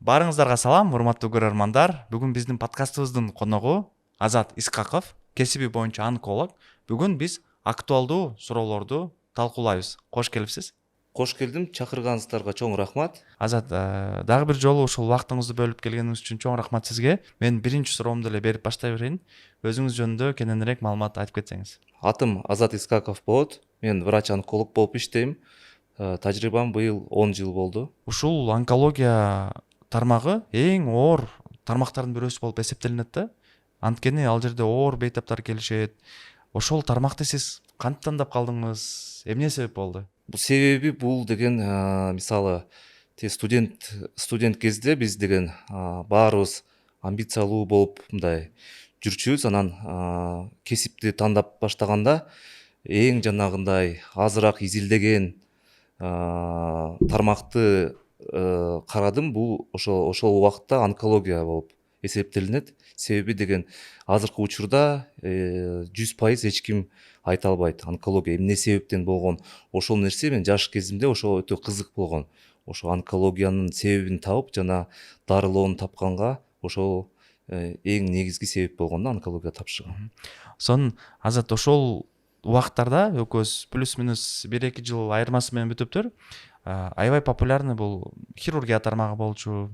Баарыңыздарга салам, урматтуу көрөрмандар. Бүгүн биздин подкастыбыздын коногу Азат Исқақов, кесиби боюнча онколог. Бүгүн биз актуалдуу суроолорду талкуулайбыз. Кош келипсиз. Кош келдим, чакырганыңыздарга чоң рахмат. Азат, дагы бир жолу ушул убактыңызды бөлүп келгениңиз үчүн чоң рахмат сизге. Мен биринчи суроомду эле берип баштай берейин. Өзүңүз жөнүндө кененирээк маалымат айтып кетсеңиз. Атым Азат Исқақов болот. Мен врач-онколог болуп иштейм. Тажрыйбам быйыл 10 жыл болду. Ушул онкология тармагы эң оор тармактардын бирөөсү болуп эсептелинет да. Анткени ал жерде оор бейтаптар келишет. Ошол тармакты сиз кантип тандап калдыңыз? Эмне себеп болду? Себеби бул деген мисалы студент кезде биз деген баарыбыз амбициялуу болуп мындай жүрчүбүз. Анан кесипти тандап баштаганда эң жанагындай азыраак изилдеген тармакты карадым. Бул ошол убакта онкология болуп эсептелинет. Себеби деген азыркы учурда 100% эч ким айта албайт онкология эмне себептен болгон. Ошол нерсе мен жаш кезимде ошо өтө кызык болгон. Ошо онкологиянын себебин табып, жана дарылоону тапканга ошол эң негизги себеп болгон да онкология тапшырган. Сонун Азат, ошол убактарда экөөбүз плюс-минус 1-2 жыл айырмасы менен бүтүптүр. Аябай популярный бул хирургия тармагы болчу,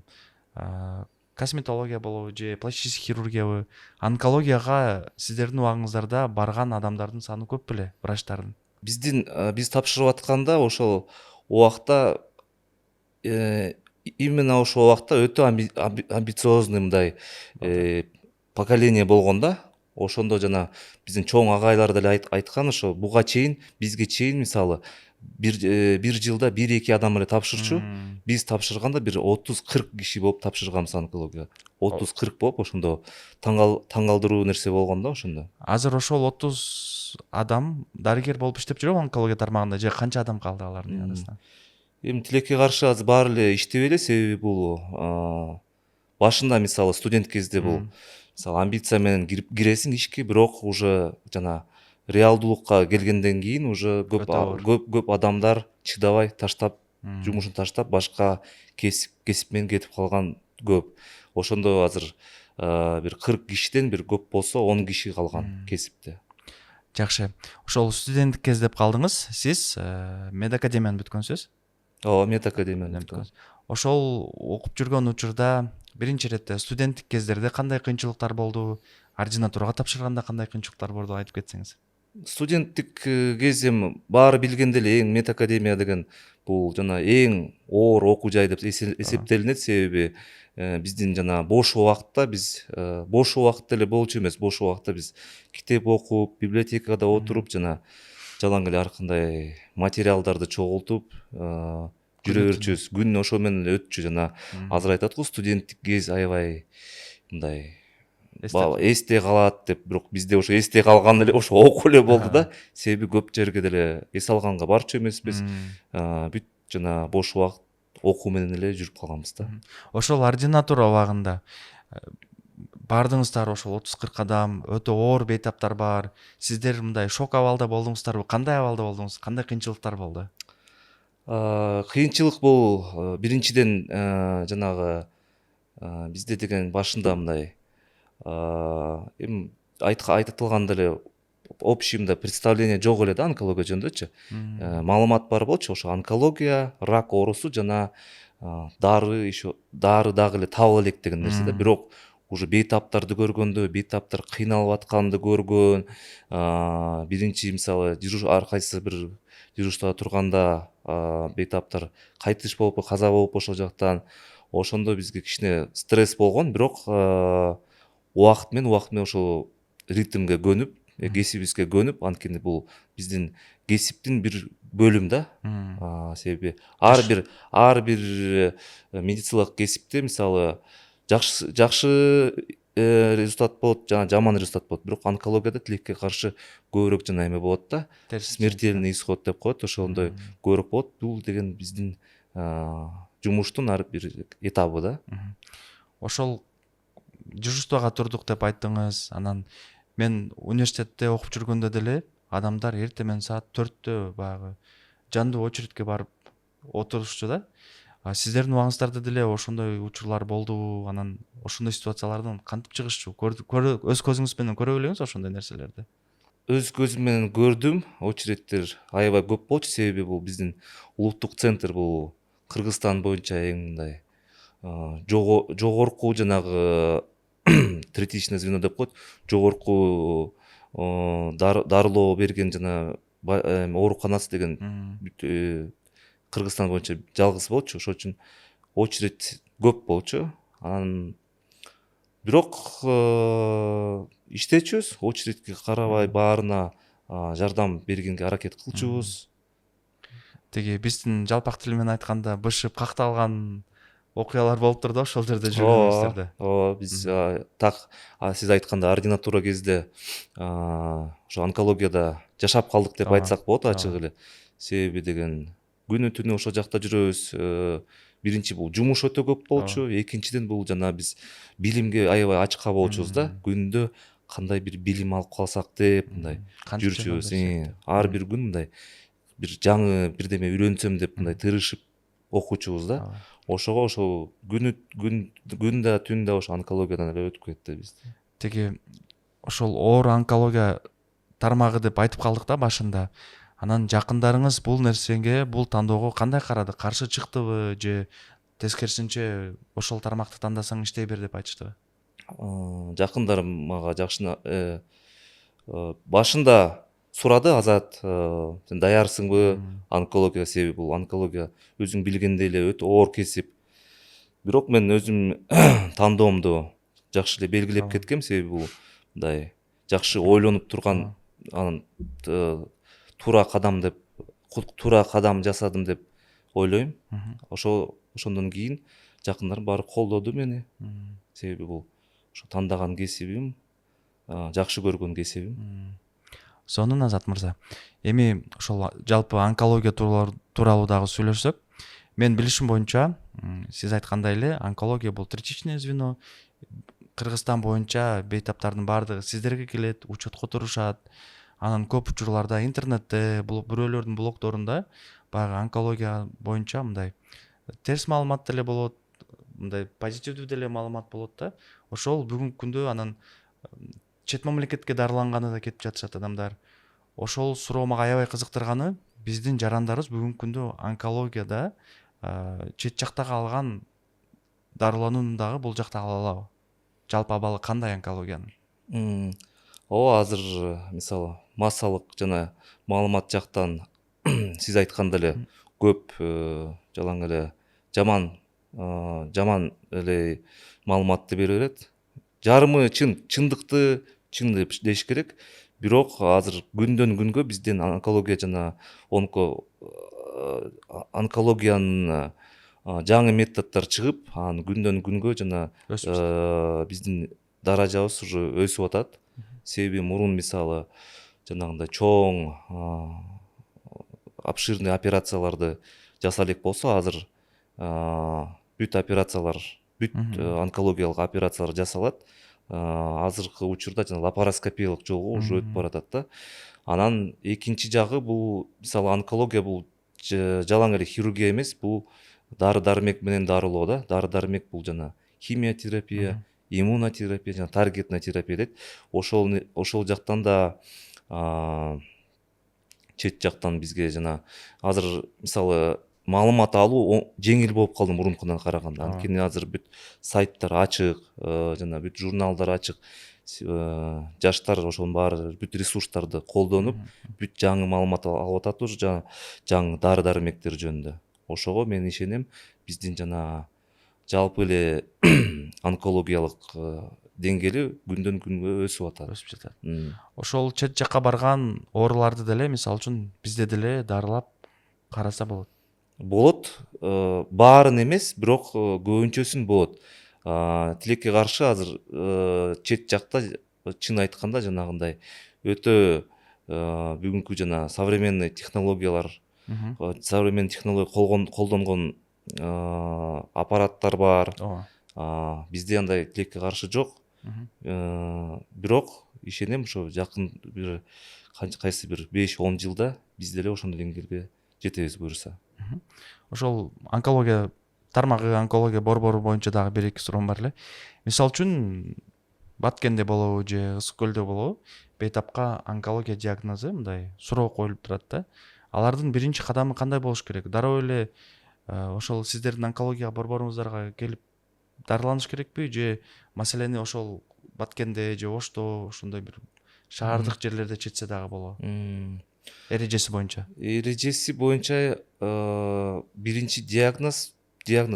косметология болобу же пластический хирургиябы. Онкологияга сиздердин убагыңыздарда барган адамдардын саны көп беле, врачтардын? Биз тапшырып атканда ошол убакта именно ошол убакта өтө амбициозный мындай поколение болгон да. Ошондо жана биздин чоң агайлар деле айткан, ошо буга чейин бизге чейин мисалы бир жылда 1-2 адам эле тапшырчу. Биз тапшырганда бир 30-40 киши болуп тапшырганбыз онкология. 30-40 болуп, ошондо таң калтыруу нерсе болгон да ошондо. Азыр ошол 30 адам дарыгер болуп иштеп жүрөбү онкология тармагында, же канча адам калды алардын арасынан? Эми тилекке каршы азыр баары эле иштебей эле, себеби бул башында мисалы студент кезде бул мисалы амбиция менен киресиң ишке, бирок уже жана реалдуулукка келгенден кийин уже көп адамдар чыдабай таштап, жумушун таштап, башка кесип менен кетип калган көп. Ошондо азыр бир 40 кишиден бир көп болсо 10 киши калган кесипте. Жакшы. Ошол студенттик кез деп калдыңыз. Сиз медакадемияны бүткөнсүз? Ооба, медакадемияны бүткөн. Ошол окуп жүргөн учурда биринчи иретте студенттик кездерде кандай кыйынчылыктар болду? Ординатурага тапшырганда кандай кыйынчылыктар болду, айтып кетсеңиз. Студенттик кезим баары билгендей эле эң медакадемия деген бул жана эң оор окуу жай деп эсептелинет. Себеби биздин жана бош убакытта биз бош убакыт деле болчу эмес. Бош убакытта биз китеп окуп, библиотекада отуруп, жана жалаң эле ар кандай материалдарды чогултуп жүрө берчүбүз. Күн ошо менен эле өтчү. Жана азыр айтат го, студенттик кез аябай мындай эсте калат деп, бирок бизде ошо эсте калган эле ошо окуу эле болду да. Себеби көп жерге деле эс алганга барчу эмеспиз. Бүт жана бош убакыт окуу менен эле жүрүп калганбыз да. Ошол ординатура убагында бардыңыздар, ошол 30-40 адам, өтө оор бейтаптар бар. Сиздер мындай шок абалда болдуңуздарбы? Кандай абалда болдуңуз? Кандай кыйынчылыктар болду? Кыйынчылык бул биринчиден жанагы бизде деген башында мындай эми айтылгандай эле общий мындай представление жок эле да онкология жөнүндөчү. Маалымат бар болчу, ошо онкология, рак оорусу жана дары дагы эле таба элек деген нерсе да. Бирок уже бейтаптарды көргөндө, бейтаптар кыйналып атканды көргөн, биринчи мисалы ар кайсы бир дежурствада турганда бейтаптар кайтыш болуп, каза болуп ошол жактан, ошондо бизге кичине стресс болгон. Бирок убакыт менен ошол ритмге көнүп, кесибибизге көнүп, анткени бул биздин кесиптин бир бөлүм да. Себеби ар бир медициналык кесипте мисалы жакшы результат болот, жана жаман результат болот. Бирок онкологияда тилекке каршы көбүрөөк жана эме болот да. Смертельный исход деп коет, ошондой көбүрөөк болот. Бул деген биздин жумуштун ар бир этабы да. Ошол дежурствага турдук деп айттыңыз. Анан мен университетте окуп жүргөндө деле адамдар эртең менен саат 4-тө баягы жандуу очередке барып отурушчу да. Сиздердин убагыңыздарда деле ошондой учурлар болдубу? Анан ошондой ситуациялардан кантип чыгышчу? Өз көзүңүз менен көрө белеңиз ошондой нерселерди? Өз көзүм менен көрдүм, очередтер аябай көп болчу, себеби бул биздин улуттук центр бул Кыргызстан боюнча эң мындай жогорку жанагы третичное звено деп коет, жогорку дарылоо берген жана ооруканасы деген бүт Кыргызстан боюнча жалгыз болчу, ошол үчүн очередь көп болчу. Анан бирок иштечүбүз, очередке карабай баарына жардам бергенге аракет кылчубуз. Тиги биздин жалпак тил менен айтканда бышып какталган окуялар болуптур да ошол жерде ооба жүргөнүңүздөрдө. ооба биз так сиз айткандай ординатура кезде ошо онкологияда жашап калдык деп Ооба, айтсак болот ачык ооба. эле. Себеби деген күнү түнү ошол жакта жүрөбүз. Биринчи бул жумуш өтө көп болчу, экинчиден бул жана биз билимге аябай ачка болчубуз да. Күндө кандай бир билим алып калсак деп мындай жүрчүбүз. Ар бир күн мындай бир жаңы бирдеме үйрөнсөм деп мындай тырышып окучубуз да. Ошого ошол күн да түн да ошо онкологиядан эле өтүп кетти бизде. Тиги ошол оор онкология тармагы деп айтып калдык да башында. Анан жакындарыңыз бул нерсеге, бул тандоого кандай карады? Каршы чыктыбы же тескерисинче ошол тармакты тандасаң иштей бер деп айтыштыбы? Жакындарым мага жакшы башында сурады, Азат, сен даярсыңбы онкологияга, себеби бул онкология өзүң билгендей эле өтө оор кесип. Бирок мен өзүм тандоомду жакшы эле белгилеп кеткем, себеби бул мындай жакшы ойлонуп турган, анан туура кадам жасадым деп ойлойм. Ошондон кийин жакындарым баары колдоду мени. Себеби бул ошо тандаган кесибим, жакшы көргөн кесибим. Сонун, Азат мырза. Эми ошол жалпы онкология тууралуу дагы сүйлөшсөк, мен билишим боюнча, сиз айткандай эле онкология бул третичное звено. Кыргызстан боюнча бейтаптардын баардыгы сиздерге келет, учетко турушат. Анан көп учурларда интернетте, бирөөлөрдүн блогдорунда баягы онкология боюнча мындай терс маалымат деле болот, мындай позитивдүү деле маалымат болот да. Ошол бүгүнкү күндө анан чет мамлекетке дарыланганы да кетип жатышат адамдар. Ошол суроо мага аябай кызыктырганы, биздин жарандарыбыз бүгүнкү күндө онкологияда чет жактагы алган дарыланууну дагы бул жакта ала алабы? Жалпы абалы кандай онкологиянын? Ооба, азыр мисалы массалык жана маалымат жактан сиз айткандай эле көп жалаң эле жаман эле маалыматты бере берет. Жарымы чындыкты чын деп деш керек. Бирок азыр күндөн күнгө бизден онкология жана онкологиянын жаңы методдор чыгып, анан күндөн күнгө жана биздин даражабыз уже өсүп атат. Себеби мурун мисалы жанагындай чоң обширный операцияларды жаса элек болсо, азыр бүт операциялар, бүт онкологиялык операциялар жасалат. Азыркы учурда жана лапароскопиялык жолго уже өтүп баратат да. Анан экинчи жагы бул мисалы онкология бул жалаң эле хирургия эмес, бул дары дармек менен дарылоо да. Дары дармек бул жана химиотерапия, иммунотерапия жана таргетная терапия дейт. Ошол жактан да чет жактан бизге жана азыр мисалы маалымат алуу жеңил болуп калды мурункудан караганда. Анткени азыр бүт сайттар ачык, жана бүт журналдар ачык. Жаштар ошонун баары бүт ресурстарды колдонуп, бүт жаңы маалымат алып атат уже жаңы дары дармектер жөнүндө. Ошого мен ишенем, биздин жана жалпы эле онкологиялык деңгээли күндөн күнгө өсүп атат. Өсүп жатат. Ошол чет жакка барган ооруларды деле мисалы үчүн бизде деле дарылап караса болот. Болот, баарын эмес, бирок көбүнчөсүн болот. Тилекке каршы азыр чет жакта чын айтканда жанагындай өтө бүгүнкү жана современный технология колдонгон аппараттар бар. Бизде андай тилекке каршы жок. Бирок ишенем, ошо жакын бир кайсы бир 5-10 жылда биз деле ошондой деңгээлге жетебиз буюрса. Ошол онкология тармагы онкология борбору боюнча дагы бир эки суроом бар эле. Мисалы үчүн Баткенде болобу же Ысык көлдө болобу бейтапка онкология диагнозу мындай суроо коюлуп турат да. Алардын биринчи кадамы кандай болуш керек? Дароо эле ошол сиздердин онкология борборуңуздарга келип дарыланыш керекпи же маселени ошол Баткенде же Ошто ошондой бир шаардык жерлерде чечсе дагы болобу? Эрежеси боюнча. Эрежеси боюнча биринчи диагноз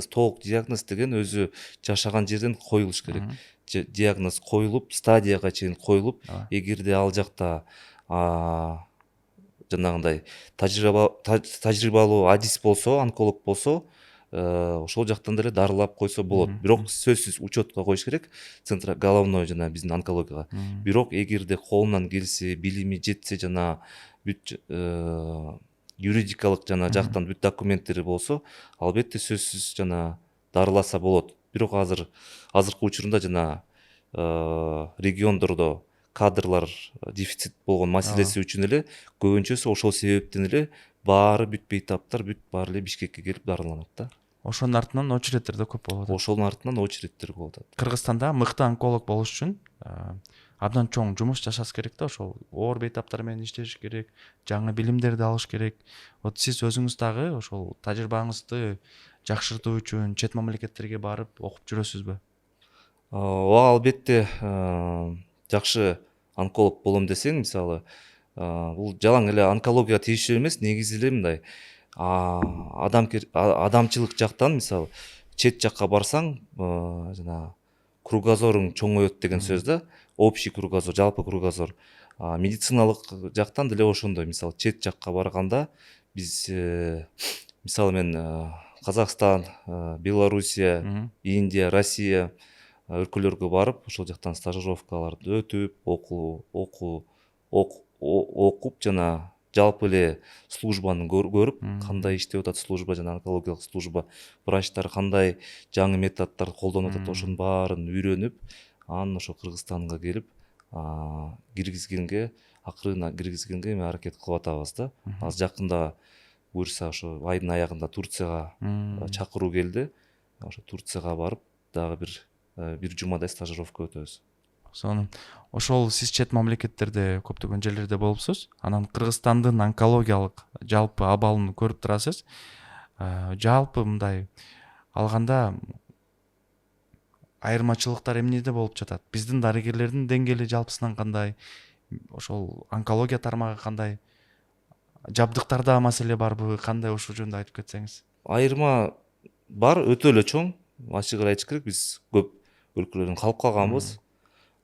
толук диагноз деген өзү жашаган жерден коюлуш керек. Диагноз коюлуп, стадияга чейин коюлуп, эгерде ал жакта жанагындай тажрыйбалуу адис болсо, онколог болсо, ошол жактан деле дарылап койсо болот. Бирок сөзсүз учетко коюш керек головной жана биздин онкологияга. Бирок эгерде колунан келсе, билими жетсе, жана бүт юридикалык жана жактан бүт документтери болсо, албетте сөзсүз жана дарыласа болот. Бирок азыркы учурунда жана региондордо кадрлар дефицит болгон маселеси үчүн эле көбүнчөсү ошол себептен эле баары бүт бейтаптар баары эле Бишкекке келип дарыланат да. Ошонун артынан очередтер да көп болуп атат. Ошонун артынан очередтер болуп атат. Кыргызстанда мыкты онколог болуш үчүн абдан чоң жумуш жашаш керек да. Ошол оор бейтаптар менен иштеш керек, жаңы билимдерди алыш керек. Вот сиз өзүңүз дагы ошол тажрыйбаңызды жакшыртуу үчүн чет мамлекеттерге барып окуп жүрөсүзбү? Ооба, албетте жакшы онколог болом десең, мисалы, бул жалаң эле онкологияга тийиштүү эмес, негизи эле мындай адамчылык жактан, мисалы, чет жакка барсаң, жана кругозоруң чоңоет деген сөз да, общий кругозор, жалпы кругозор. Медициналык жактан деле ошондой, мисалы, чет жакка барганда биз, мисалы, мен Казакстан, Белоруссия, Индия, Россия өлкөлөргө барып, ошол жактан стажировкаларды өтүп, окуп жана жалпы эле службаны көрүп, кандай иштеп атат служба, жана онкологиялык служба, врачтар кандай жаңы методдорду колдонуп атат, ошонун баарын үйрөнүп, анан ошо Кыргызстанга келип, акырын киргизгенге эми аракет кылып атабыз да. Азыр жакында буюрса ошо айдын аягында Турцияга чакыруу келди. Ошо Турцияга барып, дагы бир жумадай стажировка өтөбүз. Ошол сиз чет мамлекеттерде көптөгөн жерлерде болупсуз. Анан Кыргызстандын онкологиялык жалпы абалын көрүп турасыз. Жалпы мындай алганда айырмачылыктар эмнеде болуп жатат? Биздин дарыгерлердин деңгээли жалпысынан кандай? Ошол онкология тармагы кандай? Жабдыктарда маселе барбы? Кандай, ошол жөнүндө айтып кетсеңиз? Айырма бар, өтө эле чоң. Ачык эле айтыш керек, биз көп өлкөлөрдөн калып калганбыз.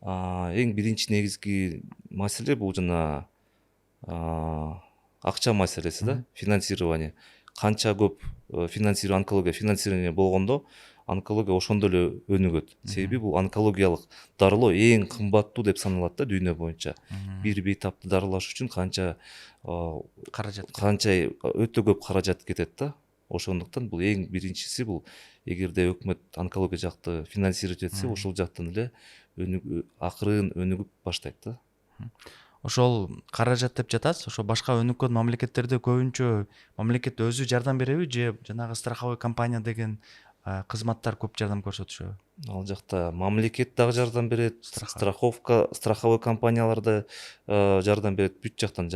Эң биринчи негизги маселе бул жана акча маселеси да, финансирование. Канча көп онкология финансирование болгондо, онкология ошондо эле өнүгөт. Себеби бул онкологиялык дарылоо эң кымбаттуу деп саналат да дүйнө боюнча. Бир бейтапты дарылаш үчүн канча өтө көп каражат кетет да. Ошондуктан бул эң биринчиси, бул эгерде өкмөт онкология жакты финансировать этсе, ошол жактан эле акырын өнүгүп баштайт да. Ошол каражат деп жатасыз, ошо башка өнүккөн мамлекеттерде көбүнчө мамлекет өзү жардам береби же жанагы страховой компания деген кызматтар көп жардам көрсөтүшөбү? Ал жакта мамлекет дагы жардам берет, страховой компаниялар да жардам берет, бүт жактан.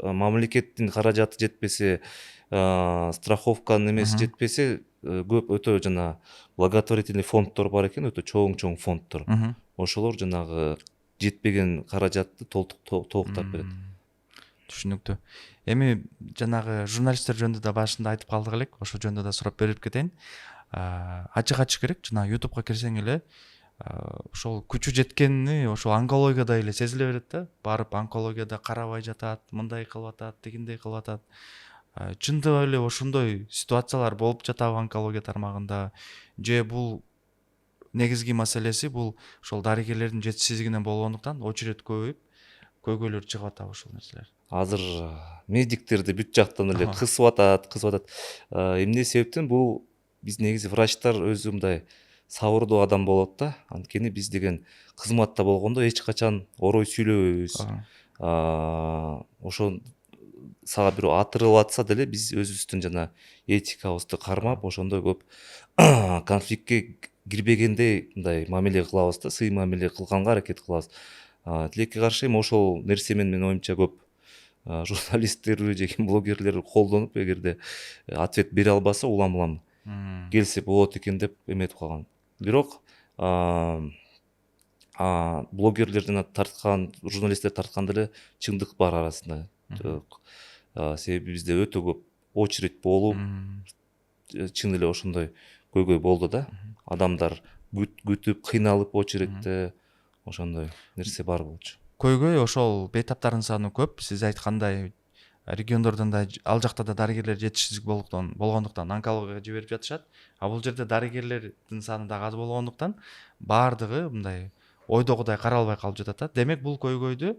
Мамлекеттин каражаты жетпесе, страховканын эмеси жетпесе, көп өтө жана благотворительный фонддор бар экен, өтө чоң фонддор. Ошолор жанагы жетпеген каражатты толуктап берет. Түшүнүктүү. Эми жанагы журналисттер жөнүндө да башында айтып калдык элек, ошол жөнүндө да сурап берип кетейин. Ачык ачык керек, жана YouTubeга кирсең эле ошол күчү жеткени ошол онкологияда эле сезиле берет да. Барып онкологияда карабай жатат, мындай кылып атат, тигиндей кылып атат. Чындап эле ошондой ситуациялар болуп жатабы онкология тармагында? Же бул негизги маселеси бул ошол дарыгерлердин жетишсиздигинен болгондуктан очередь көбөйүп, көйгөйлөр чыгып атабы ошол нерселер? Азыр медиктерди бүт жактан эле кысып атат. Эмне себептен? Бул биз негизи врачтар өзү мындай сабырдуу адам болот да. Анткени биз деген кызматта болгондо эч качан орой сүйлөбөйбүз. Ошо сага бирөө атырып атса деле биз өзүбүздүн жана этикабызды кармап ошондой көп конфликтке кирбегендей мындай мамиле кылабыз да, сый мамиле кылганга аракет кылабыз. Тилекке каршы эми ошол нерсени менин оюмча көп журналисттер же ким блогерлер колдонуп эгерде ответ бере албаса улам келсе болот экен деп эметип калган. Бирок блогерлер жана тарткан журналисттер тартканда эле чындык бар арасында. Себеби бизде өтө көп очередь болуп, чын эле ошондой көйгөй болду да. Адамдар күтүп кыйналып очередте ошондой нерсе бар болчу. Көйгөй ошол бейтаптардын саны көп. Сиз айткандай региондордон да ал жакта да дарыгерлер жетишсиздик болгондуктан онкологияга жиберип жатышат. А бул жерде дарыгерлердин саны дагы аз болгондуктан баардыгы мындай ойдогудай каралбай калып жатат. Демек бул көйгөйдү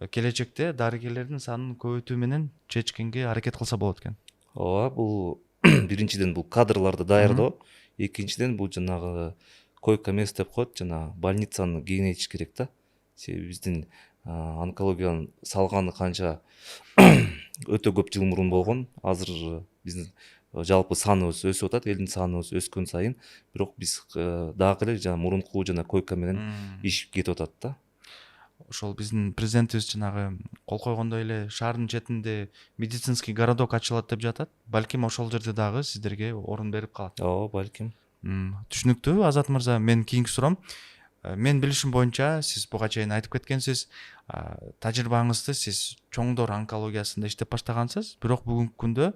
келечекте дарыгерлердин санын көбөйтүү менен чечкенге аракет кылса болот экен. Ооба, бул биринчиден бул кадрларды даярдоо, экинчиден бул жанагы койка место деп коет, жана больницаны кеңейтиш керек да. Себеби биздин онкологиянын салганы канча өтө көп жыл мурун болгон. Азыр биздин жалпы саныбыз өсүп атат, элдин саныбыз өскөн сайын, бирок биз дагы эле жана мурунку жана койка менен иш кетип атат да. Ошол биздин президентибиз жанагы кол койгондой эле шаардын четинде медицинский городок ачылат деп жатат. Балким ошол жерде дагы сиздерге орун берип калат. Ооба, балким. Түшүнүктүү. Азат мырза, менин кийинки суроом. Мен билишим боюнча сиз буга чейин айтып кеткенсиз, тажрыйбаңызды сиз чоңдор онкологиясында иштеп баштагансыз, бирок бүгүнкү күндө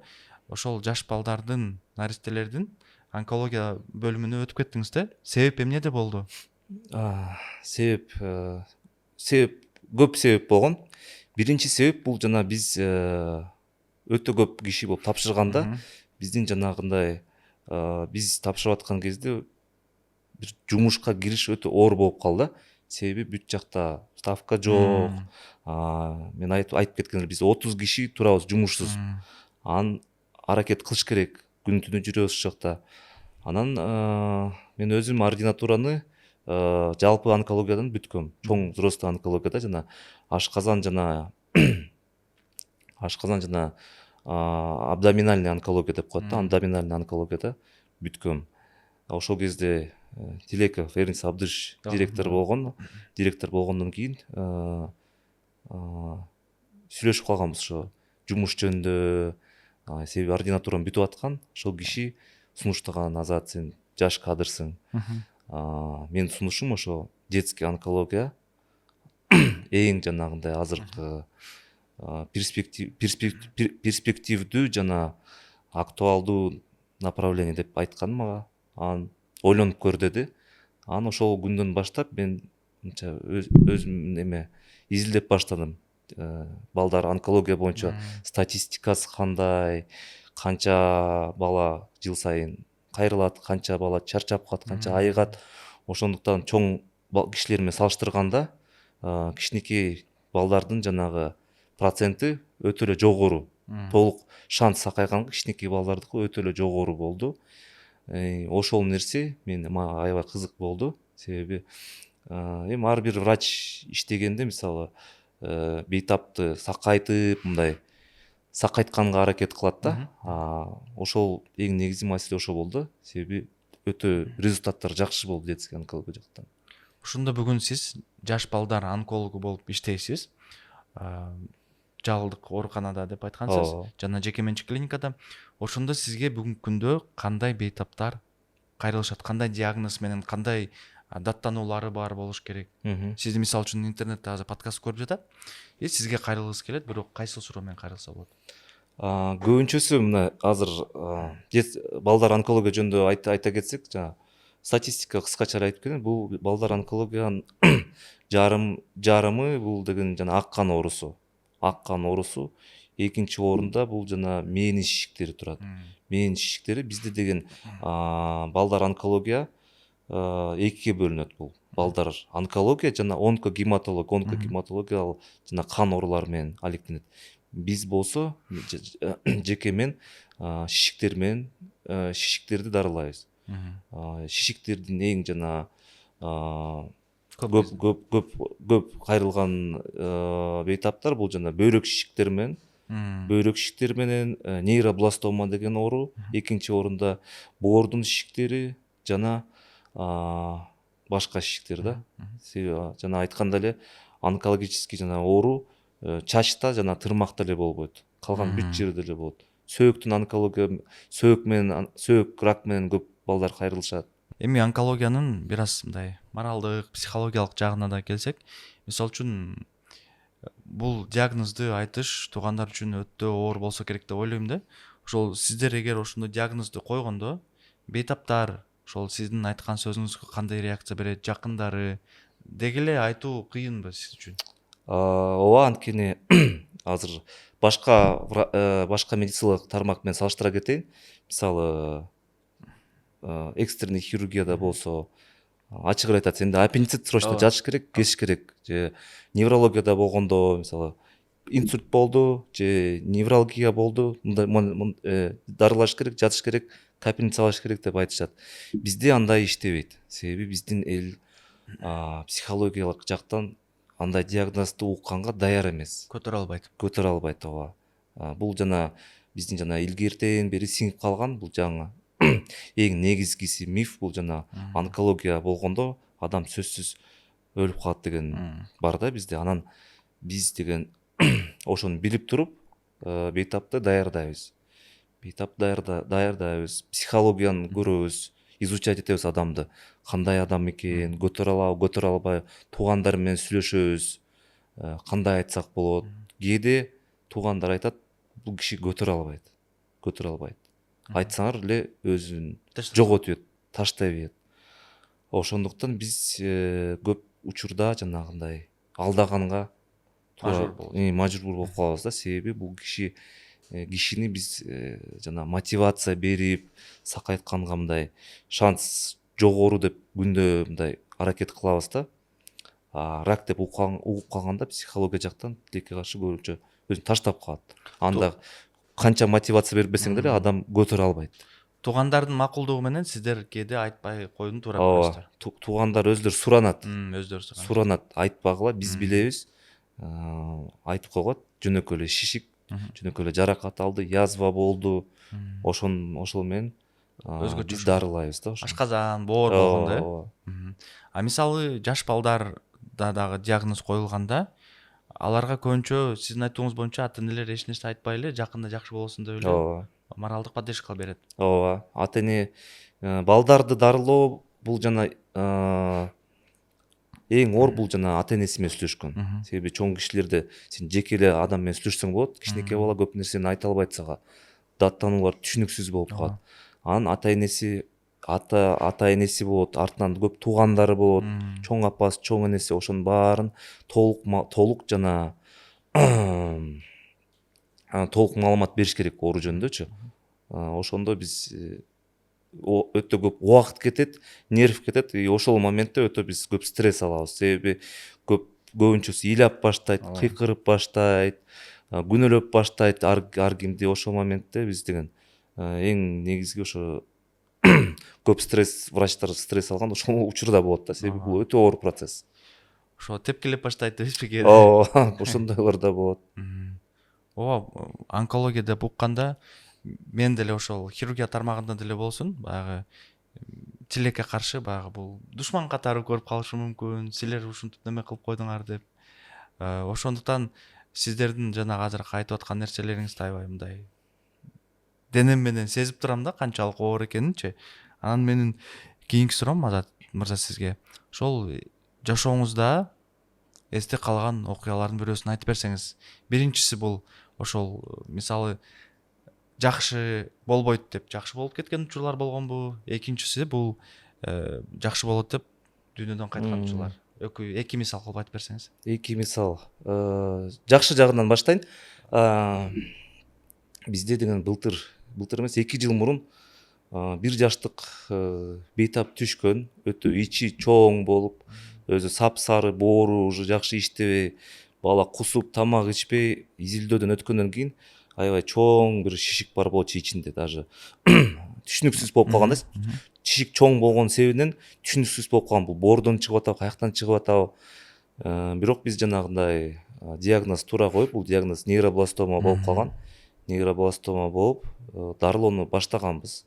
ошол жаш балдардын, наристелердин онкология бөлүмүнө өтүп кеттиңиз да. Себеп эмнеде болду? Себеп көп себеп болгон. Биринчи себеп бул жана биз өтө көп киши болуп тапшырганда биздин жанагындай биз тапшырып аткан кезде бир жумушка кириш өтө оор болуп калды. Себеби бүт жакта ставка жок. Мен айтып кеткендей, биз 30 киши турабыз жумушсуз. Анан аракет кылыш керек. Күнү түнү жүрөбүз ошол жакта. Анан мен өзүм ординатураны жалпы онкологиядан бүткөм. Чоң взрослый онкологияда жана ашказан жана абдоминальный онкология деп коет да, абдоминальный онкологияда бүткөм. Ошол кезде Тилеков Эрнис Абдыш директор болгон. Директор болгондон кийин сүйлөшүп калганбыз ошо жумуш жөнүндө. Себеби ординатурам бүтүп аткан. Ошол киши сунуштаган: Азат, сен жаш кадрсың. Менин сунушум ошо детский онкология. Эң жанагындай азыркы перспективдүү жана актуалдуу направление деп айткан мага. Анан ойлонуп көр деди. Анан ошол күндөн баштап мен өзүм изилдеп баштадым. Балдар онкология боюнча статистикасы кандай, канча бала жыл сайын кайрылат, канча бала чарчап калат, канча айыгат. Ошондуктан чоң кишилер менен салыштырганда кичинекей балдардын жанагы проценти өтө эле жогору. Толук шанс сакайган кичинекей балдардыкы өтө эле жогору болду. Ошол нерсе мага аябай кызык болду. Себеби эми ар бир врач иштегенде мисалы бейтапты сакайтып, мындай сакайтканга аракет кылат да. Ошол эң негизги маселе ошол болду. Себеби өтө результаттар жакшы болду детский онкология жактан. Ошондо бүгүн сиз жаш балдар онкологу болуп иштейсиз. Жалалдык ооруканада деп айткансыз, жана жеке менчик клиникада. Ошондо сизге бүгүнкү күндө кандай бейтаптар кайрылышат, кандай диагноз менен, кандай даттануулары бар болуш керек? Сизди мисалы үчүн интернетте азыр подкаст көрүп жатат. Сизге кайрылгысы келет, бирок кайсыл суроо менен кайрылса болот? Көбүнчөсү мына азыр балдар онкология жөнүндө айта кетсек, жана статистика кыскача айтып кетейин. Бул балдар онкологиянын жарымы бул деген жана ак кан оорусу. Ак кан оорусу. Экинчи орунда бул жана мээнин шишиктери турат. Мээнин шишиктери бизде деген балдар онкология экиге бөлүнөт. Бул балдар онкология жана онкогематология. Онкогематология ал жана кан оорулары менен алектенет. Биз болсо жеке мен шишиктер менен шишиктерди дарылайбыз. Шишиктердин эң жана көп кайрылган бейтаптар бул жана бөйрөк шишиктер менен бөйрөк ишиктери менен нейробластома деген оору, экинчи орунда боордун ишиктери жана башка ишиктер да. Себеби жана айткандай эле онкологический жана оору чачта жана тырмакта эле болбойт, калган бүт жерде эле болот. Сөөктүн онкология, сөөк рак менен көп балдар кайрылышат. Эми онкологиянын бир аз мындай моралдык, психологиялык жагына да келсек, мисалы үчүн бул диагнозду айтыш туугандар үчүн өтө оор болсо керек деп ойлойм да. Ошол сиздер эгер ошондой диагнозду койгондо бейтаптар ошол сиздин айткан сөзүңүзгө кандай реакция берет, жакындары деги эле айтуу кыйынбы сиз үчүн? Ооба, анткени азыр башка медициналык тармак менен салыштыра кетейин. Мисалы экстренный хирургияда болсо ачык эле айтат, сенде аппендицит срочно жатыш керек, kesиш керек. Же неврологияда болгондо мисалы инсульт болду же невралгия болду, дарылаш керек, жатыш керек, капельница алыш керек деп айтышат. Бизде андай иштебейт. Себеби биздин эл психологиялык жактан андай диагнозду укканга даяр эмес. Көтөрө албайт. Ооба. Бул жана биздин жана илгертен бери сиңип калган, бул жаңы эң негизгиси миф. Бул жана онкология болгондо адам сөзсүз өлүп калат деген бар да бизде. Анан биз деген ошону билип туруп бейтапты даярдайбыз. Психологияны көрөбүз, изучать этебиз адамды. Кандай адам экен, көтөрө алабы, көтөрө албайбы, туугандар менен сүйлөшөбүз. Кандай айтсак болот. Кээде туугандар айтат, бул киши көтөрө албайт. Айтсаңар эле өзүн жоготуп ийет, таштай берет. Ошондуктан биз көп учурда жанагындай алдаганга мажбур болуп калабыз да. Себеби бул кишини биз жана мотивация берип, сакайтканга мындай шанс жогору деп күндө мындай аракет кылабыз да. Рак деп угуп калганда психология жактан тилекке каршы көбүнчө өзүн таштап калат. Анда канча мотивация берип берсең деле адам көтөрө албайт. Туугандардын макулдугу менен сиздер кээде айтпай коюуну туура көрөсүздөр. Туугандар өздөрү суранат. Суранат. Айтпагыла, биз билебиз. Айтып койгот, жөнөкөй эле шишик, жөнөкөй эле жаракат алды, язва болду. Ошол менен биз дарылайбыз да. Ашказан, боор болгондо. Мисалы жаш балдарда дагы диагноз коюлганда, аларга көбүнчө сиздин айтууңуз боюнча ата энелер эч нерсе айтпай эле жакында жакшы болосуң деп эле моралдык поддержка берет. Ооба. Ата эне балдарды дарылоо бул жана эң оор бул жана ата энеси менен сүйлөшкөн. Себеби чоң кишилерде сен жеке эле адам менен сүйлөшсөң болот. Кичинекей бала көп нерсени айта албайт сага. Даттануулар түшүнүксүз болуп калат. Анан ата энеси болот, артынан көп туугандары болот, чоң апасы, чоң энеси, ошонун баарын толук жана толук маалымат бериш керек оору жөнүндөчү. Ошондо биз өтө көп убакыт кетет, нерв кетет, и ошол моментте өтө биз көп стресс алабыз. Себеби көбүнчөсү ыйлап баштайт, кыйкырып баштайт, күнөөлөп баштайт ар кимди. Ошол моментте биз деген эң негизги ошо көп стресс, врачтар стресс алган ошол учурда болот да. Себеби бул өтө оор процесс. Ошо тепкилеп баштайт депчи кээде. Ооба, ошондойлор да болот. Ооба, онкология деп укканда мен деле ошол хирургия тармагында деле болсун, баягы тилекке каршы баягы бул душман катары көрүп калышы мүмкүн, силер ушинтип неме кылып койдуңар деп. Ошондуктан сиздердин жанагы азыркы айтып аткан нерселериңизди аябай мындай денем менен сезип турам да канчалык оор экенинчи. Анан менин кийинки суроом Азат мырза сизге, ошол жашооңузда эсте калган окуялардын бирөөсүн айтып берсеңиз. Биринчиси бул ошол мисалы жакшы болбойт деп жакшы болуп кеткен учурлар болгонбу? Экинчиси бул жакшы болот деп дүйнөдөн кайткан учурлар. Эки мисал кылып айтып берсеңиз. Эки мисал. Жакшы жагынан баштайын. Бизде деген былтыр эмес 2 жыл мурун 1 жаштык бейтап түшкөн, өтө ичи чоң болуп, өзү сапсары, боору уже жакшы иштебей, бала кусуп, тамак ичпей, изилдөөдөн өткөндөн кийин аябай чоң бир шишик бар болчу ичинде, даже түшүнүксүз болуп калган да. Шишик чоң болгон себебинен түшүнүксүз болуп калган. Бул боордон чыгып атабы, каяктан чыгып атабы. Бирок биз жанагындай диагноз туура коюп, бул диагноз нейробластома болуп калган. Нейробластома болуп дарылоону баштаганбыз.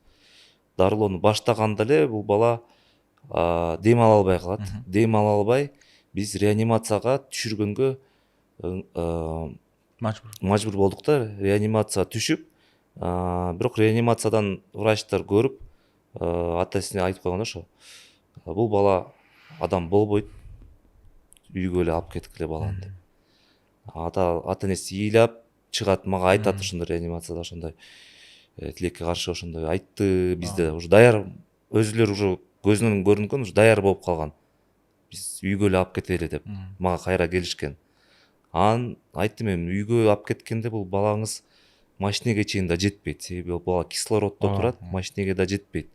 Дарылоону баштаганда эле бул бала дем ала албай калат. Дем ала албай биз реанимацияга түшүргөнгө мажбур болдук да. Реанимацияга түшүп, бирок реанимациядан врачтар көрүп ата энесине айтып койгон ошо: бул бала адам болбойт, үйгө эле алып кеткиле баланы деп. Ата энеси ыйлап чыгат, мага айтат ошондой реанимацияда ошондой тилекке каршы ошондой айтты. Бизде уже даяр, өзүлөрү уже көзүнөн көрүнгөн, уже даяр болуп калган. Биз үйгө эле алып кетели деп мага кайра келишкен. Анан айттым, эми үйгө алып кеткенде бул балаңыз машинеге чейин да жетпейт. Себеби ал бала кислороддо турат, машинеге да жетпейт.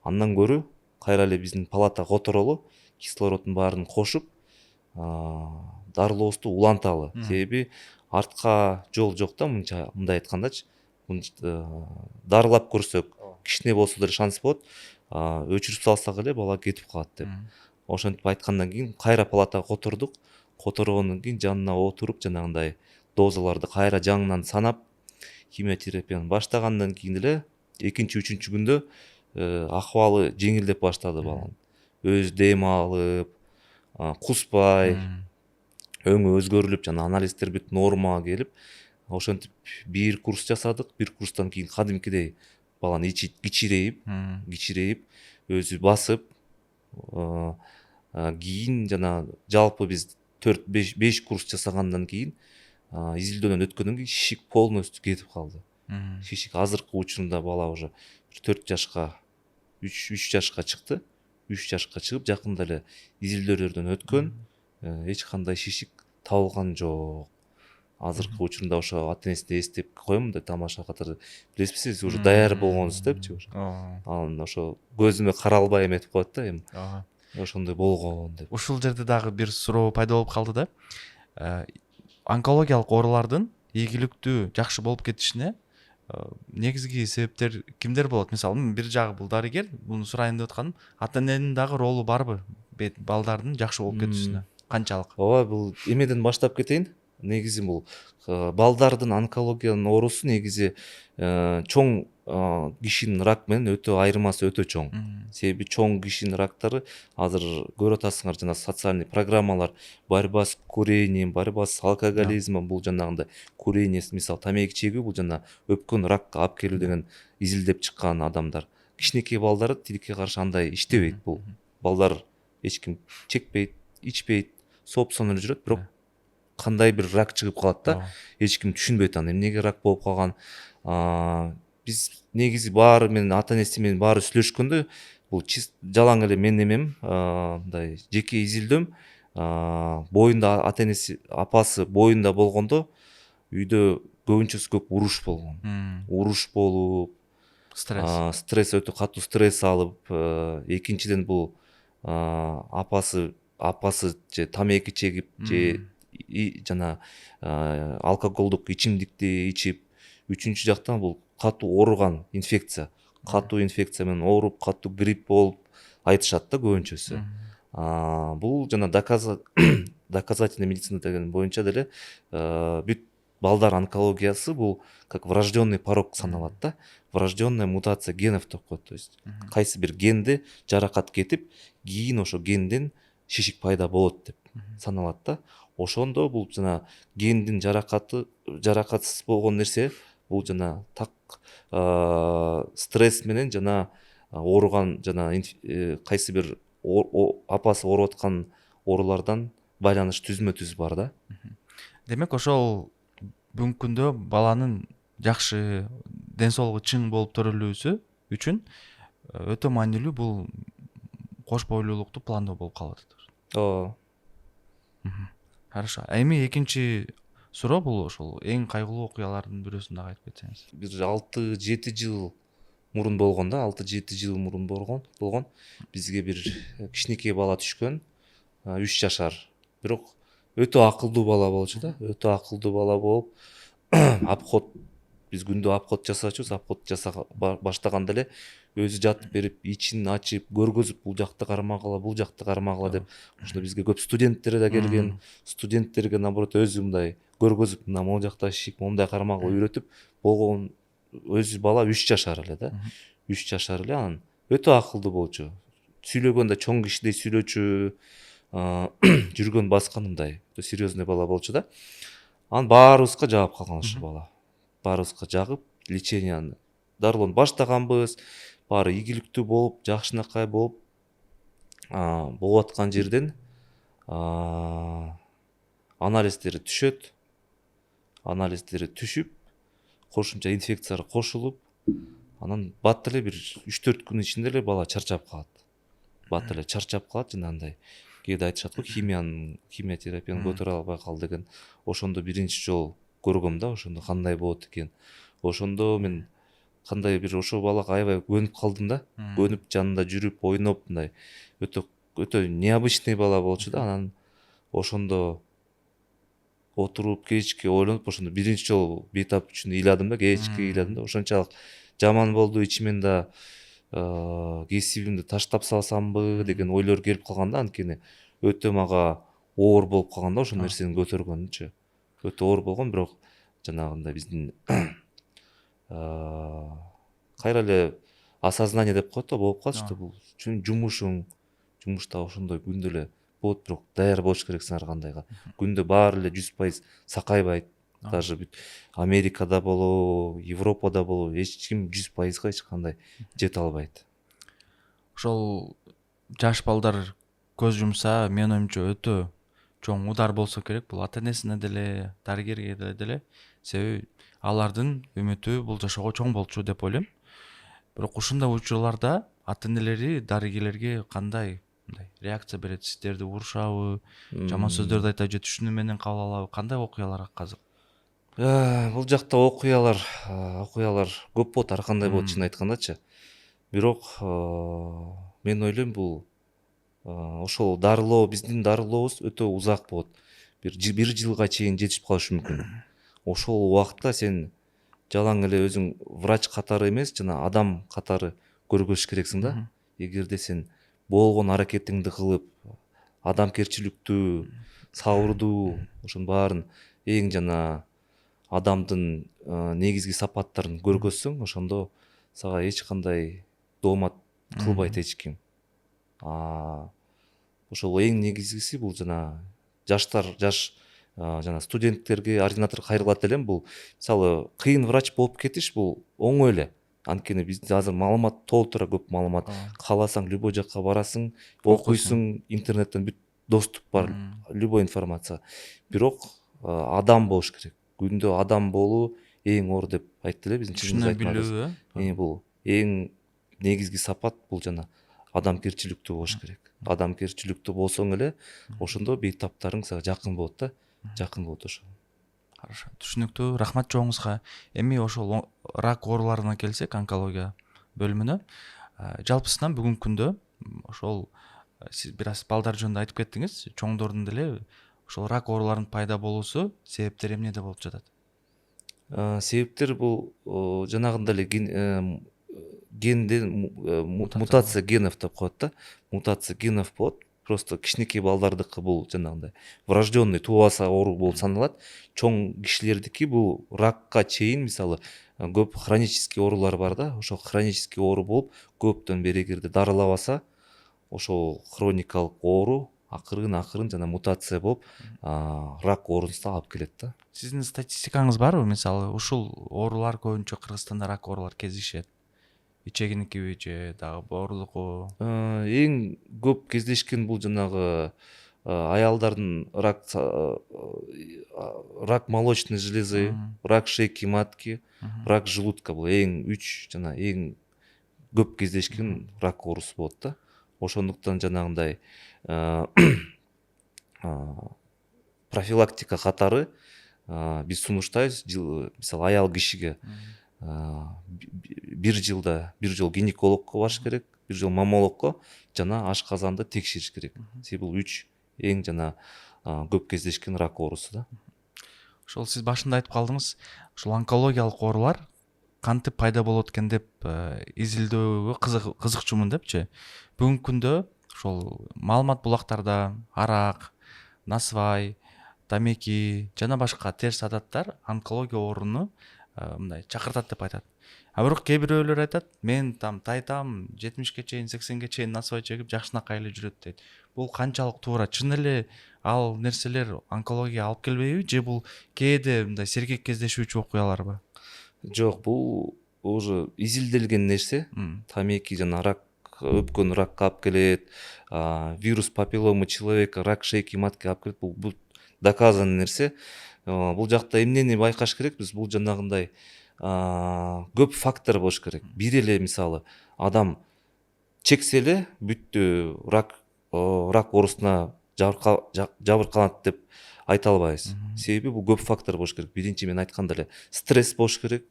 Андан көрө кайра эле биздин палатага которолу, кислороддун баарын кошуп, дарылообузду уланталы. Себеби артка жол жок да, мындай айткандачы. Дарылап көрсөк, кичине болсо деле шанс болот. Өчүрүп салсак эле бала кетип калат деп. Ошентип айткандан кийин кайра палатага котордук. Которгондон кийин жанына отуруп, жанагындай дозаларды кайра жаңынан санап, химиотерапияны баштагандан кийин эле экинчи, үчүнчү күндө акыбалы жеңилдеп баштады баланын. Өзү дем алып, куспай, өңү өзгөрүлүп, жана анализдер бүт нормага келип, ошентип бир курс жасадык. Бир курстан кийин кадимкидей баланы ичи кичирейип, өзү басып, кийин жана жалпы биз 4-5 курс жасагандан кийин, изилдөөнөн өткөндөн кийин шишик полностью кетип калды. Шишик азыркы учурунда бала уже 4 жашка, 3 жашка чыкты. 3 жашка чыгып, жакында эле изилдөөлөрдөн өткөн. Эч кандай шишик табылган жок. Азыркы учурунда ошо ата энесине эстеп коем да, тамаша катары: билесизби, уже даяр болгонсуз депчи. Анан ошо көзүмө каралбай эметип коет да, эми ошондой болгон деп. Ушул жерде дагы бир суроо пайда болуп калды да. Онкологиялык оорулардын ийгиликтүү, жакшы болуп кетишине негизги себептер кимдер болот? Мисалы, бир жагы бул дарыгер, буну сурайын деп атканым, ата эненин дагы ролу барбы балдардын жакшы болуп кетишине? Канчалык? Ооба, бул эмеден баштап кетейин. Негизи бул балдардын онкологиянын оорусу негизи чоң кишинин рак менен өтө айырмасы өтө чоң. Себеби чоң кишинин рактары азыр көрүп атасыңар, жана социальный программалар, борьба с курением, борьба с алкоголизмом, бул жанагындай курение, мисалы тамеки чегүү, бул жана өпкөн ракка алып келүү деген изилдеп чыккан адамдар. Кичинекей балдар тилекке каршы андай иштебейт. Бул балдар эч ким чекпейт, ичпейт, соопсон эле жүрөт, бирок кандай бир рак чыгып калат да, эч ким түшүнбөйт аны, эмнеге рак болуп калган. Биз негизи баары менен, ата энеси менен баары сүйлөшкөндө, бул жалаң эле менин эмем, мындай жеке изилдөм, боюнда ата энеси, апасы боюнда болгондо үйдө көбүнчөсү көп уруш болгон. Уруш болуп, стресс, өтө катуу стресс алып, экинчиден бул апасы же тамеки чегип, же жана алкоголдук ичимдикти ичип, үчүнчү жактан бул катуу ооруган инфекция. Катуу инфекция менен ооруп, катуу грипп болуп айтышат да көбүнчөсү. Бул жана доказательный медицина деген боюнча деле бүт балдар онкологиясы бул как врожденный порок саналат да. Врожденная мутация генов деп коет. То есть кайсы бир генде жаракат кетип, кийин ошо генден шишик пайда болот деп саналат да. Ошондо бул жана гендин жаракатсыз болгон нерсе, бул жана так стресс менен жана ооруган, жана кайсы бир апасы ооруп аткан оорулардан байланыш түзмө-түз бар да. Демек ошол бүгүнкү күндө баланын жакшы ден соолугу чың болуп төрөлүүсү үчүн өтө маанилүү бул кош бойлуулукту пландоо болуп калып атат. Ооба. Хорошо. Эми экинчи суроо бул ошол эң кайгылуу окуялардын бирөөсүн дагы айтып кетсеңиз. Бир 6-7 жыл мурун болгон да, 6-7 жыл мурун болгон. Бизге бир кичинекей бала түшкөн, 3 жашар. Бирок өтө акылдуу бала болчу да, өтө акылдуу бала болуп, обход биз күндө обход жасачубуз. Обход баштаганда эле өзү жатып берип ичин ачып көргөзүп, бул жакты кармагыла, бул жакты кармагыла деп. Ошондо бизге көп студенттер да келген. Студенттерге наоборот өзү мындай көргөзүп, мына могу жакта шик, момундай кармагыла үйрөтүп болгон. Өзү бала 3 жашар эле да. 3 жашар эле, анан өтө акылдуу болчу. Сүйлөгөндө чоң кишидей сүйлөчү, жүргөн баскан мындай өтө серьезный бала болчу да. Анан баарыбызга жагып калган ошол бала. Баарыбызга жагып, леченияны дарылоону баштаганбыз. Баары ийгиликтүү болуп, жакшынакай болуп, болуп аткан жерден анализдери түшөт. Анализдери түшүп, кошумча инфекциялар кошулуп, анан бат эле бир 3-4 күн ичинде эле бала чарчап калат. Бат эле чарчап калат, жанагындай кээде айтышат го, химия терапияны көтөрө албай калды деген. Ошондо биринчи жолу көргөм да, ошондо кандай болот экен. Ошондо мен кандай бир ошол балага аябай көнүп калдым да. Көнүп, жанында жүрүп, ойноп, мындай өтө необычный бала болчу да. Анан ошондо отуруп кечке ойлонуп, ошондо биринчи жолу бейтап үчүн ыйладым да, кечке ыйладым да. Ошончалык жаман болду, ичимен да кесибимди таштап салсамбы деген ойлор келип калган да. Анткени өтө мага оор болуп калган да, ошол нерсени көтөргөнчү. Өтө оор болгон, бирок жанагындай биздин кайра эле осознание деп коет да, болуп калат, что бул жумушуң, жумушта ошондой күндө эле болот, бирок даяр болуш керексиң ар кандайга. Күндө баары эле 100% сакайбайт. Даже бүт Америкада болобу, Европада болобу, эч ким 100%га эч кандай жете албайт. Ошол жаш балдар көз жумса, менин оюмча өтө чоң удар болсо керек. Бул ата энесине деле, дарыгерге деле. Себеби алардын үмүтү бул жашоого чоң болчу деп ойлойм. Бирок ушундай учурларда ата энелери дарыгерлерге кандай реакция берет? Сиздерди урушабы, жаман сөздөрдү айтабы же түшүнүү менен кабыл алабы? Кандай окуялар кызык? Бул жакта окуялар көп болот, ар кандай болот чын айткандачы. Бирок мен ойлойм, бул ошол дарылоо, биздин дарылообуз өтө узак болот. Бир жылга чейин жетип калышы мүмкүн. Ошол убакытта сен жалаң эле өзүң врач катары эмес, жана адам катары көргөзүш керексиң да. Эгерде сен болгон аракетиңди кылып, адамкерчиликтүү, сабырдуу, ошонун баарын эң жана адамдын негизги сапаттарын көргөзсөң, ошондо сага эч кандай доомат кылбайт эч ким. Ошол эң негизгиси бул жана жаш жана студенттерге, ординаторго кайрылат элем. Бул мисалы кыйын врач болуп кетиш бул оңой эле. Анткени бизде азыр маалымат толтура көп маалымат. Кааласаң любой жакка барасың, окуйсуң, интернеттен бүт доступ бар любой информация. Бирок адам болуш керек. Күндө адам болуу эң оор деп айтты эле биздин түшүнө билүү. Бул эң негизги сапат, бул жана адамкерчиликтүү болуш керек. Адамкерчиликтүү болсоң эле ошондо бейтаптарың сага жакын болот да. Жакын болот ошо. Хорошо, түшүнүктүү. Рахмат жоңузга. Эми ошол рак ооруларына келсек, онкология бөлүмүнө, жалпысынан бүгүнкү күндө ошол сиз бир аз балдар жөнүндө айтып кеттиңиз, чоңдордун деле ошол рак ооруларынын пайда болуусу себептери эмнеде болуп жатат? Себептер бул жанагындай эле генден мутация генов деп коет да. Мутация генов болот. Просто кичинекей балдардыкы бул жанагындай врожденный тубаса оору болуп саналат. Чоң кишилердики бул ракка чейин, мисалы көп хронический оорулар бар да. Ошол хронический оору болуп, көптөн бери эгерде дарылабаса, ошол хроникалык оору акырын жана мутация болуп, рак оорусуна алып келет да. Сиздин статистикаңыз барбы? Мисалы ушул оорулар көбүнчө Кыргызстанда рак оорулар кездешет. Ичегиникиби же дагы боорулуку? Эң көп кездешкен бул жанагы аялдардын рак молочной железы, рак шейки матки, рак желудка. Бул эң 3 жана эң көп кездешкен рак оорусу болот да. Ошондуктан жанагындай профилактика катары биз сунуштайбыз. Мисалы аял кишиге бир жол гинекологко барыш керек, бир жол маммологко жана ашказанды текшериш керек. Себеби бул 3 эң жана көп кездешкен рак оорусу да. ошол сиз башында айтып калдыңыз, ушул онкологиялык оорулар кантип пайда болот экен деп изилдөөгө кызыкчумун депчи. Бүгүнкү күндө ошол маалымат булактарда арак, насвай, тамеки жана башка терс адаттар онкология ооруну мындай чакыртат деп айтат. А бирок кээ бирөөлөр айтат, мен там тайтам 70-ке чейин 80-ге чейин насвай чегип жакшынакай эле жүрөт дейт. Бул канчалык туура? Чын эле ал нерселер онкологияга алып келбейби, же бул кээде мындай сергек кездешүүчү окуяларбы? Жок, бул уже изилделген нерсе. Тамеки жана рак, өпкөнү ракка алып келет, вирус папиллома человека, рак шейки матки алып келет. Бул доказанный нерсе. Бул жакта эмнени байкаш керек биз? Бул жанагындай көп фактор болуш керек. Бир эле мисалы адам чексе эле бүттү рак оорусуна жабыркалат деп айта албайбыз. Себеби бул көп фактор болуш керек. Биринчи мен айткандай эле стресс болуш керек.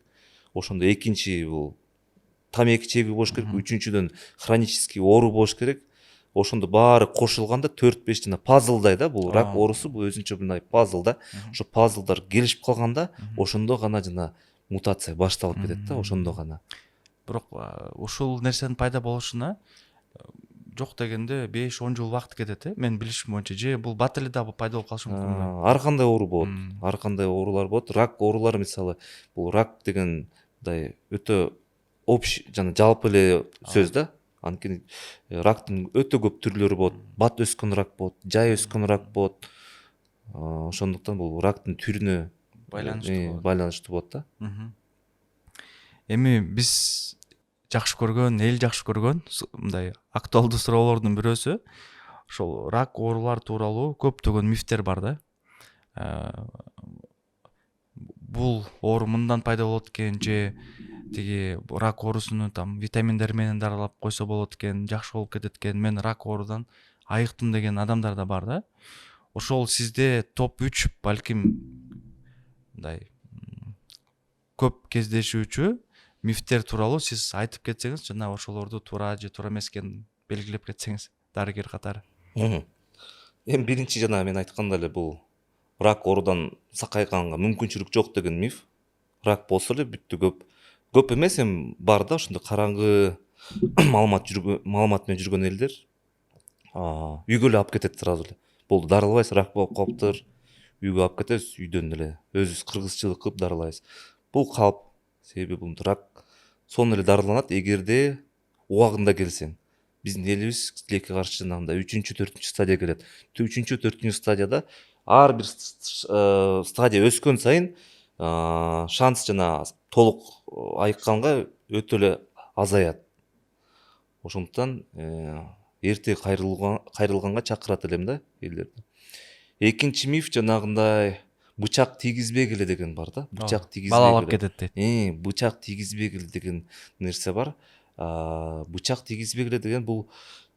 Ошондо экинчи бул тамеки чегүү болуш керек. Үчүнчүдөн хронический оору болуш керек. Ошондо баары кошулганда 4-5 жана пазлдай да, бул рак оорусу бул өзүнчө мындай пазл да. Ошо пазлдар келишип калганда ошондо гана жана мутация башталып кетет да, ошондо гана. Бирок ушул нерсенин пайда болушуна жок дегенде 5-10 жыл убакыт кетет, мен билишим боюнча. Же бул бат эле дагы пайда болуп калышы мүмкүнбү? Ар кандай оору болот. Ар кандай оорулар болот. Рак оорулары мисалы, бул рак деген мындай өтө общий жана жалпы эле сөз да. Анткени рактын өтө көп түрлөрү болот. Бат өскөн рак болот, жай өскөн рак болот. Ошондуктан бул рактын түрүнө байланыштуу болот да. Эми биз жакшы көргөн, эл жакшы көргөн мындай актуалдуу суроолордун бирөөсү ошол рак оорулар тууралуу көптөгөн мифтер бар да. Бул оору мындан пайда болот экен, же тиги рак оорусуну там витаминдер менен дарылап койсо болот экен, жакшы болуп кетет экен, мен рак оорудан айыктым деген адамдар да бар да. Ошол сизде топ 3 балким мындай көп кездешүүчү мифтер тууралуу сиз айтып кетсеңиз, жана ошолорду туура же туура эмес экенин белгилеп кетсеңиз, дарыгер катары. Эми биринчи жана мен айткандай эле бул рак оорудан сакайганга мүмкүнчүлүк жок деген миф. Рак болсо эле бүттү, көп эмес, эми бар да ошондой караңгы маалымат менен жүргөн элдер үйгө эле алып кетет сразу эле. Болду, дарылабайсыз, рак болуп калыптыр. Үйгө алып кетебиз, үйдөн эле өзүбүз кыргызчылык кылып дарылайбыз. Бул калп. Себеби бул рак сонун эле дарыланат эгерде убагында келсең. Биздин элибиз тилекке каршы жанагындай 3-4 стадия келет. 3-4 стадияда ар бир стадия өскөн сайын шанс жана толук айыкканга өтө эле азаят. Ошондуктан эрте кайрылганга чакырат элем да элдерди. Экинчи миф жанагындай бычак тийгизбегиле деген бар да. Бычак тийгизбегиле. Балалап кетет дейт. Бычак тийгизбегиле деген нерсе бар. Бычак тийгизбегиле деген бул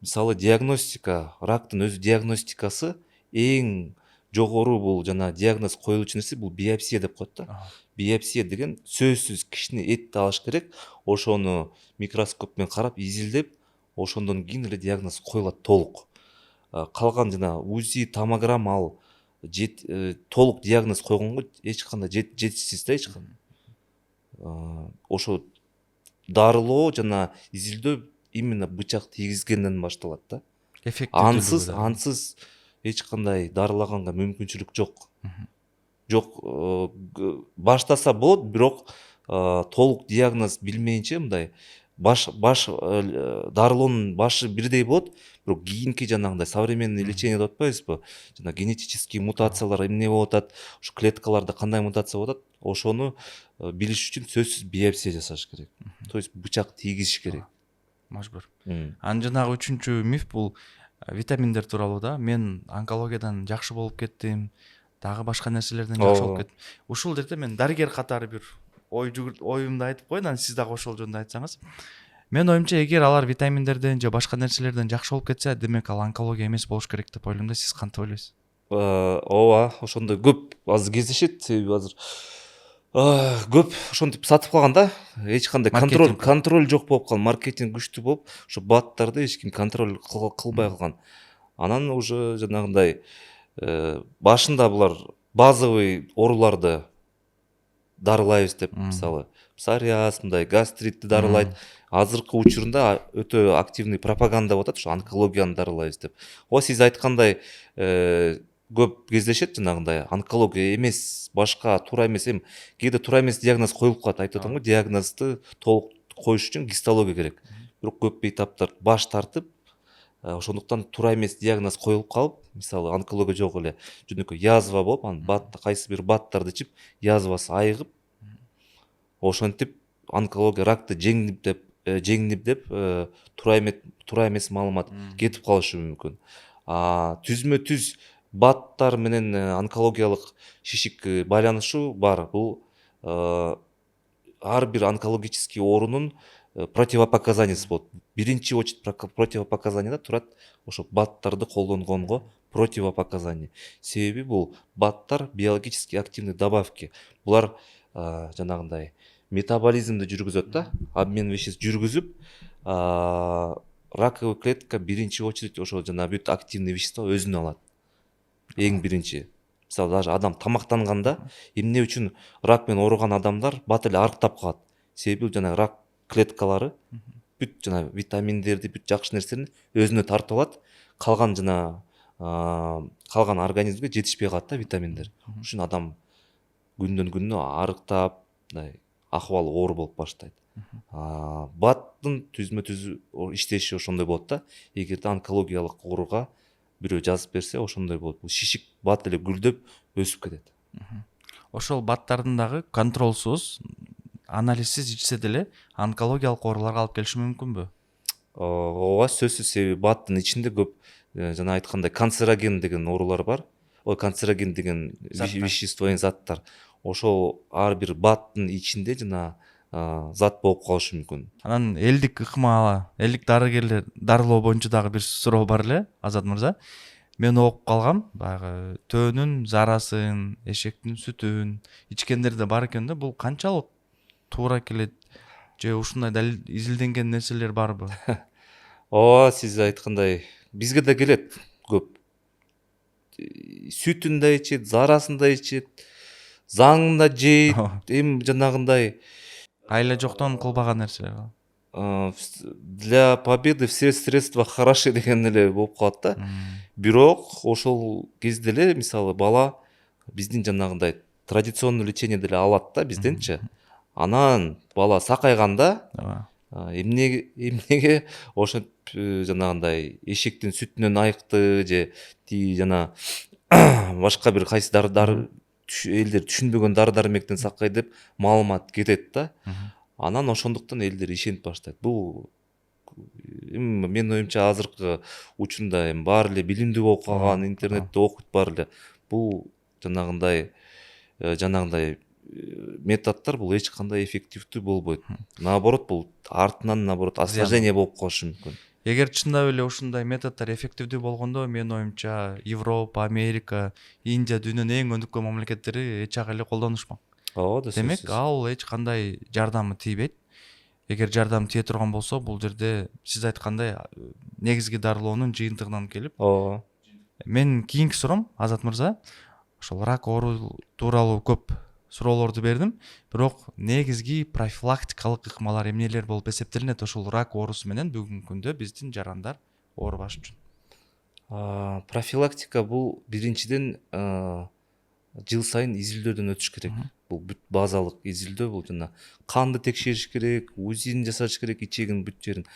мисалы диагностика, рактын өзү диагностикасы эң жогору бул жана диагноз коюлуучу нерсе бул биопсия деп коет да. Биопсия деген сөзсүз кичине этти алыш керек, ошону микроскоп менен карап изилдеп, ошондон кийин эле диагноз коюлат толук. Калган жана УЗИ, томограмма ал толук диагноз койгонго эч кандай жетишсиз да, эч кандай. Ошо дарылоо жана изилдөө именно бычак тийгизгенден башталат да. Ансыз эч кандай дарылаганга мүмкүнчүлүк жок. Баштаса болот, бирок толук диагноз билмейинче мындай баш дарылоонун башы бирдей болот, бирок кийинки жанагындай современный лечение деп атпайбызбы? Жана генетический мутациялар эмне болуп атат, ушу клеткаларда кандай мутация болуп атат, ошону билиш үчүн сөзсүз биопсия жасаш керек. То есть бычак тийгизиш керек. Мажбур. Анан жанагы үчүнчү миф бул витаминдер тууралуу да. Мен онкологиядан жакшы болуп кеттим, дагы башка нерселерден жакшы болуп кеттим. Ушул жерде мен дарыгер катары бир оюмду айтып коеюн, анан сиз дагы ошол жөнүндө айтсаңыз. Мен оюмча, эгер алар витаминдерден же башка нерселерден жакшы болуп кетсе, демек ал онкология эмес болуш керек деп ойлойм да. Сиз кантип ойлойсуз? Ооба, ошондой көп азыр кездешет. Себеби азыр көп ошентип сатып калган да. Эч кандай контроль жок болуп калган, маркетинг күчтүү болуп, ошо баттарды эч ким контроль кылбай калган. Анан уже жанагындай башында булар базовый ооруларды дарылайбыз деп, мисалы псориаз, мындай гастритти дарылайт. Азыркы учурунда өтө активный пропаганда болуп атат, ушу онкологияны дарылайбыз деп. Сиз айткандай көп кездешет жанагындай онкология эмес, башка туура эмес, кээде туура эмес диагноз коюлуп калат. Айтып атам го, диагнозду толук коюш үчүн гистология керек. Бирок көп бейтаптар баш тартып, ошондуктан туура эмес диагноз коюлуп калып, мисалы онкология жок эле жөнөкөй язва болуп, анан кайсы бир баттарды ичип, язвасы айыгып, ошентип онкология, ракты жеңдип деп туура эмес маалымат кетип калышы мүмкүн. Түзмө түз баттар менен онкологиялык шишик байланышы бар. Бул ар бир онкологический оорунун противопоказаниясы болот. Биринчи очередь противопоказанияда турат ошо баттарды колдонгонго противопоказание. Себеби бул баттар биологически активный добавки. Булар жанагындай метаболизмди жүргүзөт да, обмен веществ жүргүзүп, раковый клетка биринчи очередь ошо жана бүт активный вещество өзүнө алат. Эң биринчи. Мисалы даже адам тамактанганда эмне үчүн рак менен ооруган адамдар бат эле арыктап калат. Себеби жана рак клеткалары бүт жана витаминдерди, бүт жакшы нерсени өзүнө тартып алат. Калган жана калган организмге жетишпей калат да витаминдер. Ошон үчүн адам күндөн күнүнө арыктап, мындай акыбалы оор болуп баштайт. Баттын түзмө түз иштеши ошондой болот да. Эгерде онкологиялык ооруга бирөө жазып берсе, ошондой болот. Бул шишик бат эле гүлдөп өсүп кетет. Ошол баттардын дагы контролсуз, анализсиз ичсе деле онкологиялык ооруларга алып келиши мүмкүнбү? Ооба, сөзсүз. Себеби баттын ичинде көп жана айткандай канцероген деген оорулар бар. Канцероген деген вещество, заттар. Ошол ар бир баттын ичинде жана зат болуп калышы мүмкүн. Анан элдик ыкмала, элдик дарыгерлер дарылоо боюнча дагы бир суроо бар эле, Азат мырза. Мен окуп калгам, баягы төөнүн зарасын, эшектин сүтүн ичкендерде бар экен да. Бул канчалык туура келет же ушундай далил изилденген нерселер барбы? Ооба, сиз айткандай бизге да келет көп. Сүтүн да ичет, зарасын да ичет, заңын да жейт, жанагындай Айла жоктон кылбаган нерселер. Для победы все средства хороши деген эле болуп калат да. Бирок ошол кезде эле мисалы бала биздин жанагындай традиционный лечение деле алат да бизденчи. Анан бала сакайганда эмнеге ошентип жанагындай эшектин сүтүнөн айыкты же тиги жана башка бир кайсы дары элдер түшүнбөгөн дары дармектен сакай деп маалымат кетет да. Анан ошондуктан элдер ишенип баштайт. Бул менин оюмча азыркы учурда баары эле билимдүү болуп калган, интернетте окуйт баары эле. Бул жанагындай методдор бул эч кандай эффективдүү болбойт. Наоборот, бул артынан осложнение болуп калышы мүмкүн. Эгер чындап эле ушундай методдор эффективдүү болгондо, менин оюмча Европа, Америка, Индия дүйнөнүн эң өнүккөн мамлекеттери эч ак эле колдонушмак. Ооба да. Демек, ал эч кандай жардамы тийбейт. Эгер жардам тие турган болсо, бул жерде сиз айткандай негизги дарылоонун жыйынтыгынан келип. Ооба. Мен кийинки суроом, Азат мырза, ошол рак оору тууралуу көп суроолорду бердим, бирок негизги профилактикалык ыкмалар эмнелер болуп эсептелинет ошол рак оорусу менен бүгүнкү күндө биздин жарандар оорубаш үчүн? Профилактика бул биринчиден жыл сайын изилдөөдөн өтүш керек. Бул бүт базалык изилдөө, бул жана канды текшериш керек, УЗИн жасаш керек, ичегин бүт жерин.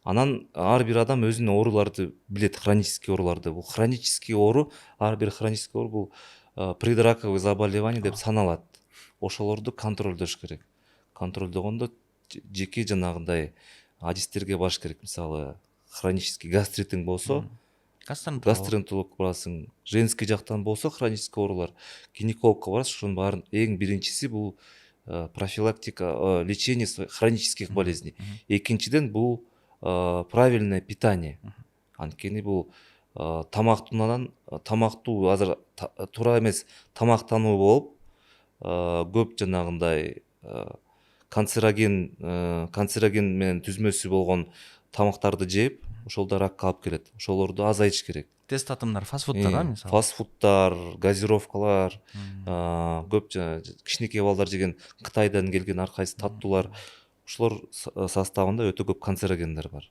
Анан ар бир адам өзүнүн ооруларды билет, хронический ооруларды. Бул хронический оору, ар бир хронический оору бул предраковый заболевание деп саналат. Ошолорду контролдош керек. Контролдогондо жеке жанагындай адистерге барыш керек. Мисалы, хронический гастритиң болсо, гастроэнтеролог барасың. Женский жактан болсо хронический оорулар, гинекологко барасың. Ошонун баарын эң биринчиси бул профилактика, лечение хронических болезней. Экинчиден бул правильное питание. Анткени бул тамактуу азыр туура эмес тамактануу болуп, көп жанагындай канцероген менен түзмөсү болгон тамактарды жеп, ошол да ракка алып келет. Ошолорду азайтыш керек. тез татымдар, фастфудтар мисалы. Фастфудтар, газировкалар, көп кичинекей балдар жеген Кытайдан келген ар кайсы таттуулар, ошолор составында өтө көп канцерогендер бар.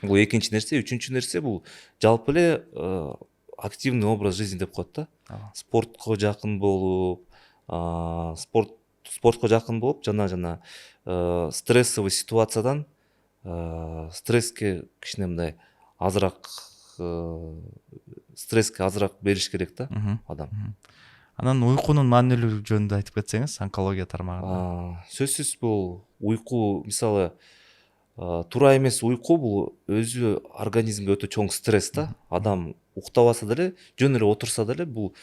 Бул экинчи нерсе. Үчүнчү нерсе бул жалпы эле активный образ жизни деп коет да. Спортко жакын болуп, спортко жакын болуп, жана стрессовый ситуациядан стресске кичине мындай азыраак стресске азыраак бериш керек да адам. Анан уйкунун маанилүүлүгү жөнүндө айтып кетсеңиз, онкология тармагында. Сөзсүз бул уйку, мисалы, туура эмес уйку бул өзү организмге өтө чоң стресс да. Адам уктабаса деле, жөн эле отурса деле бул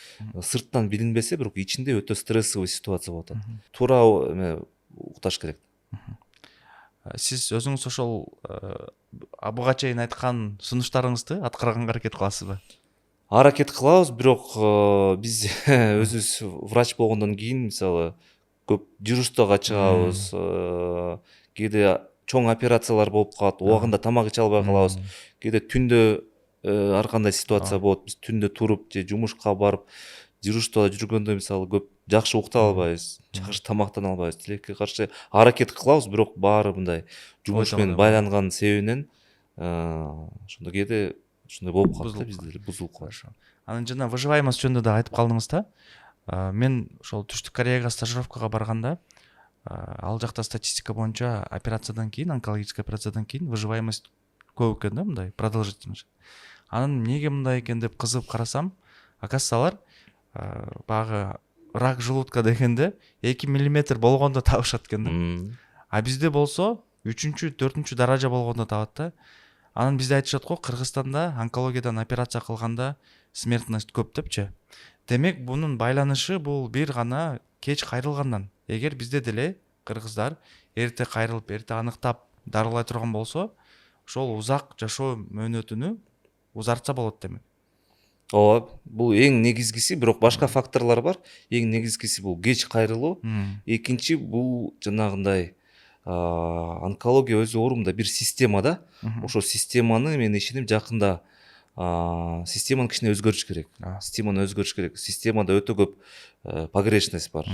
сырттан билинбесе, бирок ичинде өтө стрессовый ситуация болуп атат. Туура укташ керек. Сиз өзүңүз ошол буга чейин айткан сунуштарыңызды аткарганга аракет кыласызбы? Аракет кылабыз, бирок биз өзүбүз врач болгондон кийин, мисалы, көп жүрүштөгө чыгабыз, кээде чоң операциялар болуп калат, убагында тамак иче албай калабыз. Кээде түндө ар кандай ситуация болот, биз түндө туруп же жумушка барып, жүрүштө жүргөндө мисалы көп жакшы уктай албайбыз, жакшы тамактана албайбыз. Тилекке каршы аракет кылабыз, бирок баары мындай жумуш менен байланган себебинен ошондо кээде ушундай болуп калат да, бизде деле бузулуп калат. Анан жана выживаемость жөнүндө да айтып калдыңыз да. Мен ошол Түштүк Кореяга стажировкага барганда, ал жакта статистика боюнча операциядан кийин, онкологический операциядан кийин выживаемость көп экен да, мындай продолжительность. Анан эмнеге мындай экен деп кызыгып карасам, оказывается алар баягы рак желудка дегенде 2 миллиметр болгондо табышат экен да. А бизде болсо 3-4 даража болгондо табат да. Анан бизде айтышат го, Кыргызстанда онкологиядан операция кылганда смертность көп депчи. Демек бунун байланышы бул бир гана кеч кайрылгандан. Эгер бизде деле кыргыздар эрте кайрылып, эрте аныктап дарылай турган болсо, ошол узак жашоо мөөнөтүнү узартса болот демек. Ооба, бул эң негизгиси, бирок башка факторлор бар. Эң негизгиси бул кеч кайрылуу. Экинчи бул жанагындай онкология өзү оорумда бир система да. Ошол системаны мен ишенем жакында системаны кичине өзгөртүш керек. Системада өтө көп погрешность бар.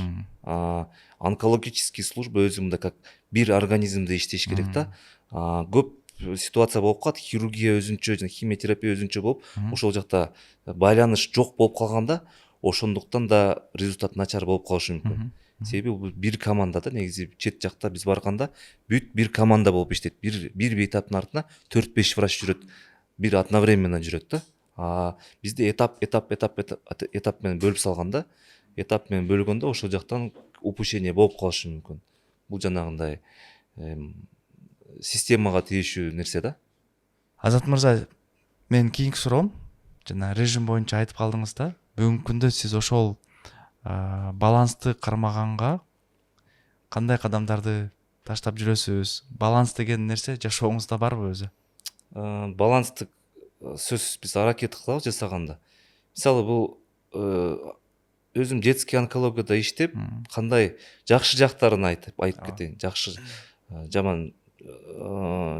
Онкологический служба өзү мындай как бир организмде иштеш керек да. Көп ситуация болуп калат, хирургия өзүнчө, жана химиотерапия өзүнчө болуп, ошол жакта байланыш жок болуп калганда, ошондуктан да результат начар болуп калышы мүмкүн. Себеби бул бир команда да, негизи чет жакта биз барганда бүт бир команда болуп иштейт. Бир бейтаптын артына 4-5 врач жүрөт. Бир одновременно жүрөт да. Бизде этап менен бөлүп салганда, этап менен бөлгөндө ошол жактан упущение болуп калышы мүмкүн. Бул жанагындай системага тийишүү нерсе да. Азат мырза, мен кийинки суроом, жана режим боюнча айтып калдыңыз да, бүгүнкү күндө сиз ошол балансты кармаганга кандай кадамдарды таштап жүрөсүз? Баланс деген нерсе жашооңузда барбы өзү? Баланстык сөзсүз биз аракет кылабыз жасаганда. Мисалы бул өзүм детский онкологияда иштеп, кандай жакшы жактарын айтып кетейин. Жакшы, жаман,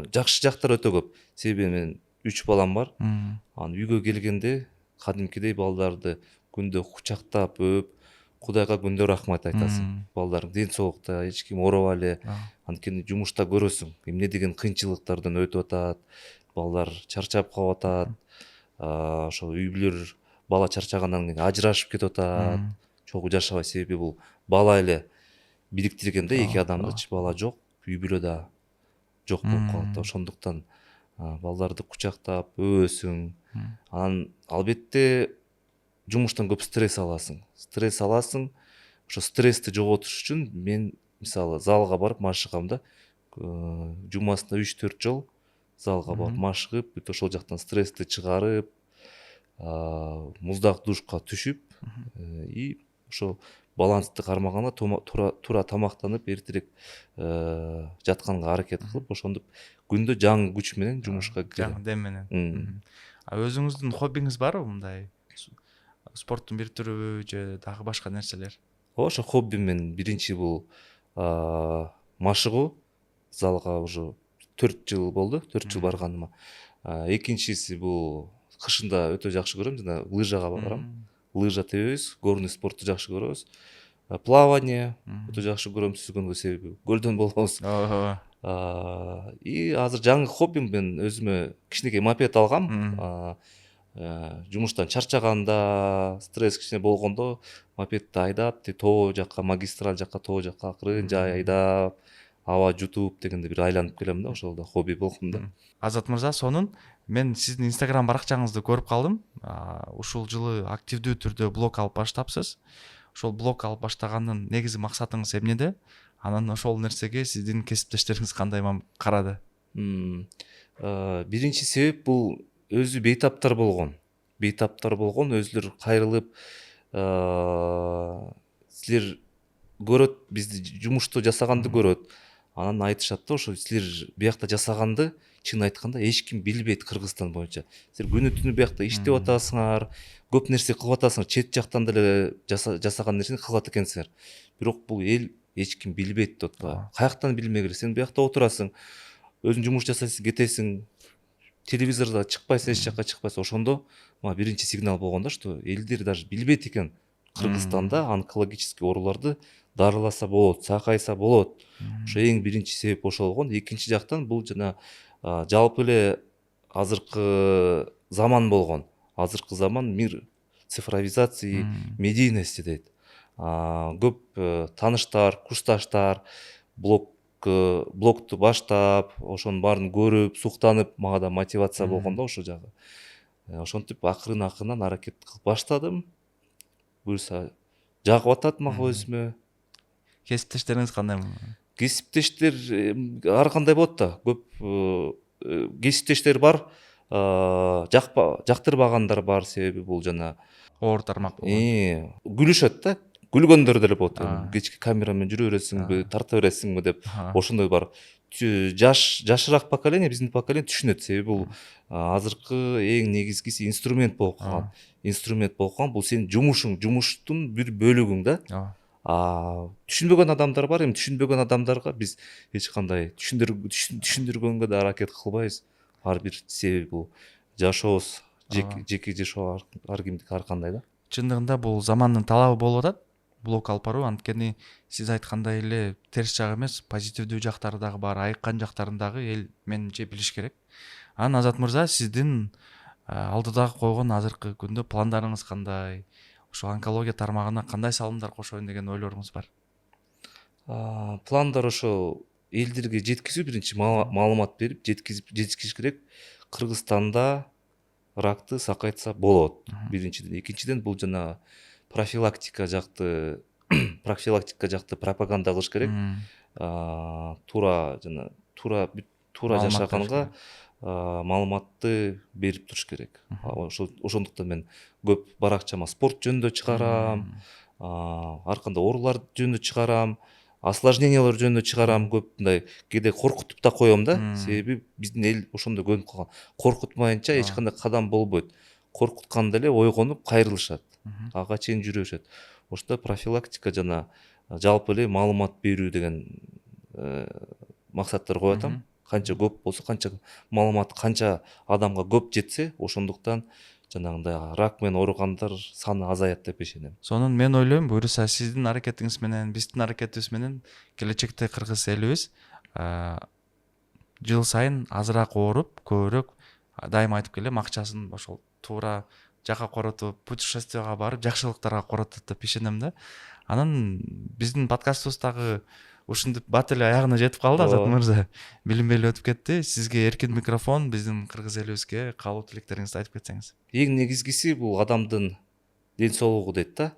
жакшы жактар өтө көп. Себеби мен 3 балам бар. Анан үйгө келгенде кадимкидей балдарды күндө кучактап өп, Кудайга күндө рахмат айтасың. Балдардың ден соолукта эч ким оорубайлы. Анткени жумушта көрөсүң, эмне деген кыйынчылыктардан өтүп атат. Балдар чарчап калып атат. Ошол үй бүлөлөр бала чарчагандан кийин ажырашып кетип атат. Чогуу жашабай, себеби бул бала эле бириктирген да эки адамдычы, бала жок, үй бүлө да жок болуп калат. Ошондуктан балдарды кучактап өбөсүң. Анан албетте жумуштан көп стресс аласың. Ошо стрессти жоготуш үчүн мен мисалы залга барып машыгам да. Жумасына 3-4 жол залга барып машыгып, бүт ошол жактан стрессти чыгарып, муздак душка түшүп, и ошо балансты кармаганда туура тамактанып, эртерээк жатканга аракет кылып, ошондуп күндө жаңы күч менен жумушка кирем. Жаңы дем менен. Өзүңүздүн хоббиңиз барбы мындай? Спорттун бир түрүбү же дагы башка нерселер? Ошо хоббим менен биринчи бул машыгуу. Залга уже 4 жыл болду, 4 жыл барганыма. Экинчиси бул кышында өтө жакшы көрөм, жана лыжага барам. Лыжа тебебиз, горный спортту жакшы көрөбүз. Плавание өтө жакшы көрөм сүзгөнгө, себеби көлдөн болобуз. Ооба. И азыр жаңы хоббим, мен өзүмө кичинекей мопед алгам. Жумуштан чарчаганда, стресс кичине болгондо мопедти айдап, тоо жакка, магистраль жакка, тоо жакка акырын жай айдап, аба жутуп дегенде бир айланып келем да, ошол да хобби болгон да. Азат мырза, сонун мен сиздин инстаграм баракчаңызды көрүп калдым. Ушул жылы активдүү түрдө блог алып баштапсыз. Ошол блог алып баштаганын негизи максатыңыз эмнеде? Анан ошол нерсеге сиздин кесиптештериңиз кандай карады? Биринчи себеп бул өзү бейтаптар болгон. Өзүлөр кайрылып, силер көрөт, бизди жумушту жасаганды көрөт. Анан айтышат да, ошо силер биякта жасаганды чын айтканда эч ким билбейт Кыргызстан боюнча. Силер күнү түнү биякта иштеп атасыңар, көп нерсе кылып атасыңар, чет жактан деле жасаган нерсени кылат экенсиңер. Бирок бул эл эч ким билбейт деп атпайбы? Каяктан билмек эле? Сен биякта отурасың, өзүң жумуш жасайсың, кетесиң, телевизордо чыкпайсың, эч жакка чыкпайсың. Ошондо мага биринчи сигнал болгон да, что элдер даже билбейт экен Кыргызстанда онкологический ооруларды дарыласа болот, сакайса болот. Ошо эң биринчи себеп ошол болгон. Экинчи жактан бул жана жалпы эле азыркы заман болгон. Азыркы заман мир цифровизации, медийности дейт. Көп тааныштар, курсташтар блогту баштап, ошонун баарын көрүп, суктанып, мага да мотивация болгон да ошол жагы. Ошентип акырын аракет кылып баштадым. Буюрса жагып атат мага өзүмө. Кесиптештериңиз кандай? Кесиптештер ар кандай болот да. Көп кесиптештер бар, жактырбагандар бар, себеби бул жана Оор тармак болгон. Күлүшөт да. Күлгөндөр деле болот. Кечки камерамен жүрө бересиңби, тарта бересиңби деп. Ошондой бар. Жашыраак поколение, биздин поколение түшүнөт, себеби бул азыркы эң негизгиси инструмент болуп калган. Бул сенин жумушуң, жумуштун бир бөлүгүң да. Түшүнбөгөн адамдар бар, эми түшүнбөгөн адамдарга биз эч кандай түшүндүргөнгө да аракет кылбайбыз. Ар бир себеби бул жашообуз, жеке жашоо ар кимдики ар кандай да. Чындыгында бул замандын талабы болуп атат. Блог алып баруу, анткени сиз айткандай эле терс жагы эмес, позитивдүү жактары дагы бар, айыккан жактарын дагы эл менимче билиш керек. Анан Азат мырза, сиздин алдыдагы койгон азыркы күндө пландарыңыз кандай? Ошо онкология тармагына кандай салымдар кошоюн деген ойлоруңуз бар? Пландар ошо элдерге жеткизүү, биринчи маалымат берип жеткизиш керек. Кыргызстанда ракты сакайтса болот. Биринчиден, экинчиден бул жана профилактика жакты пропаганда кылыш керек. Туура жашаганга маалыматты берип туруш керек. Ошондуктан мен көп баракчама спорт жөнүндө чыгарам, ар кандай оорулар жөнүндө чыгарам, осложнениялар жөнүндө чыгарам. Көп мындай кээде коркутуп да коем да, себеби биздин эл ошондой көнүп калган. Коркутмайынча эч кандай кадам болбойт. Коркутканда эле ойгонуп кайрылышат, ага чейин жүрө беришет. Ошондо профилактика жана жалпы эле маалымат берүү деген максаттар коюп атам. Канча көп болсо, канча маалымат канча адамга көп жетсе, ошондуктан жанагындай рак менен ооругандар саны азаят деп ишенем. Сонун мен ойлойм, буюрса сиздин аракетиңиз менен, биздин аракетибиз менен келечекте кыргыз элибиз жыл сайын азыраак ооруп, көбүрөөк, дайыма айтып келем, акчасын ошол туура жака коротуп, путешествияга барып, жакшылыктарга коротот деп ишенем да. Анан биздин подкастыбыз дагы ушинтип бат эле аягына жетип калды, Азат мырза. Билинбей эле өтүп кетти. Сизге эркин микрофон, биздин кыргыз элибизге каалоо тилектериңизди айтып кетсеңиз. Эң негизгиси бул адамдын ден соолугу дейт да.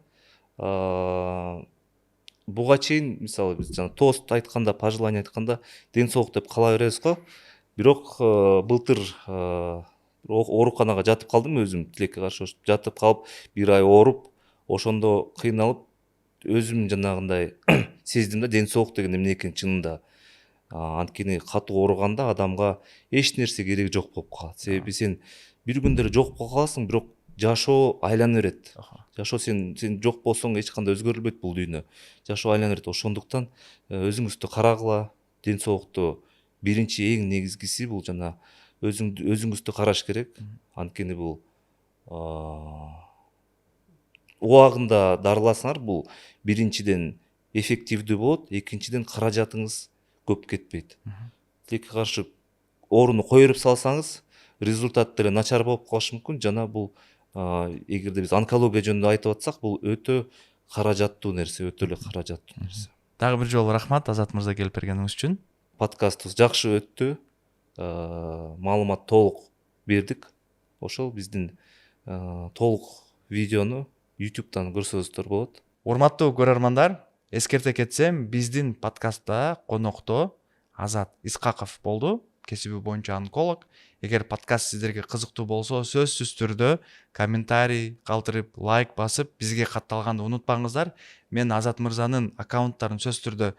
Буга чейин мисалы биз жана тост айтканда, пожелание айтканда ден соолук деп кала беребиз го. Бирок былтыр ооруканага жатып калдым, өзүм тилекке каршы жатып калып, бир ай ооруп, ошондо кыйналып, өзүм жанагындай сездим да, ден соолук деген эмне экенин чынында. Анткени катуу ооруганда адамга эч нерсе кереги жок болуп калат. Себеби сен бир күндө эле жок болуп каласың, бирок жашоо айлана берет. Жашоо сен жок болсоң эч кандай өзгөрүлбөйт бул дүйнө. Жашоо айлана берет. Ошондуктан өзүңүздү карагыла, ден соолукту биринчи эң негизгиси бул жана өзүңүздү караш керек. Анткени бул убагында дарыласаңар бул биринчиден эффективдүү болот, экинчиден каражатыңыз көп кетпейт. Тилекке каршы орунду койруп салсаңыз результат деле начар болуп калышы мүмкүн. Жана бул эгерде биз онкология жөнүндө айтып атсак, бул өтө каражаттуу нерсе, өтө эле каражаттуу нерсе. Дагы бир жолу рахмат Азат мырза келип бергениңиз үчүн. Подкастыбыз жакшы өттү. Маалымат толук бердик. Ошол биздин толук видеону YouTube'дан көрсөңүздөр болот. Урматтуу көрөрмандар, эскерте кетсем, биздин подкастта конокто Азат Исқақов болду, кесиби боюнча онколог. Эгер подкаст сиздерге кызыктуу болсо, сөзсүз түрдө комментарий калтырып, лайк басып, бизге катталганды унутпаңыздар. Мен Азат мырзанын аккаунттарын сөзсүз түрдө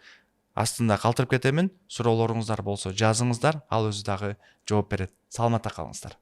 астында калтырып кетемин. Суроолоруңуздар болсо жазыңыздар, ал өзү дагы жооп берет. Саламатта калыңыздар.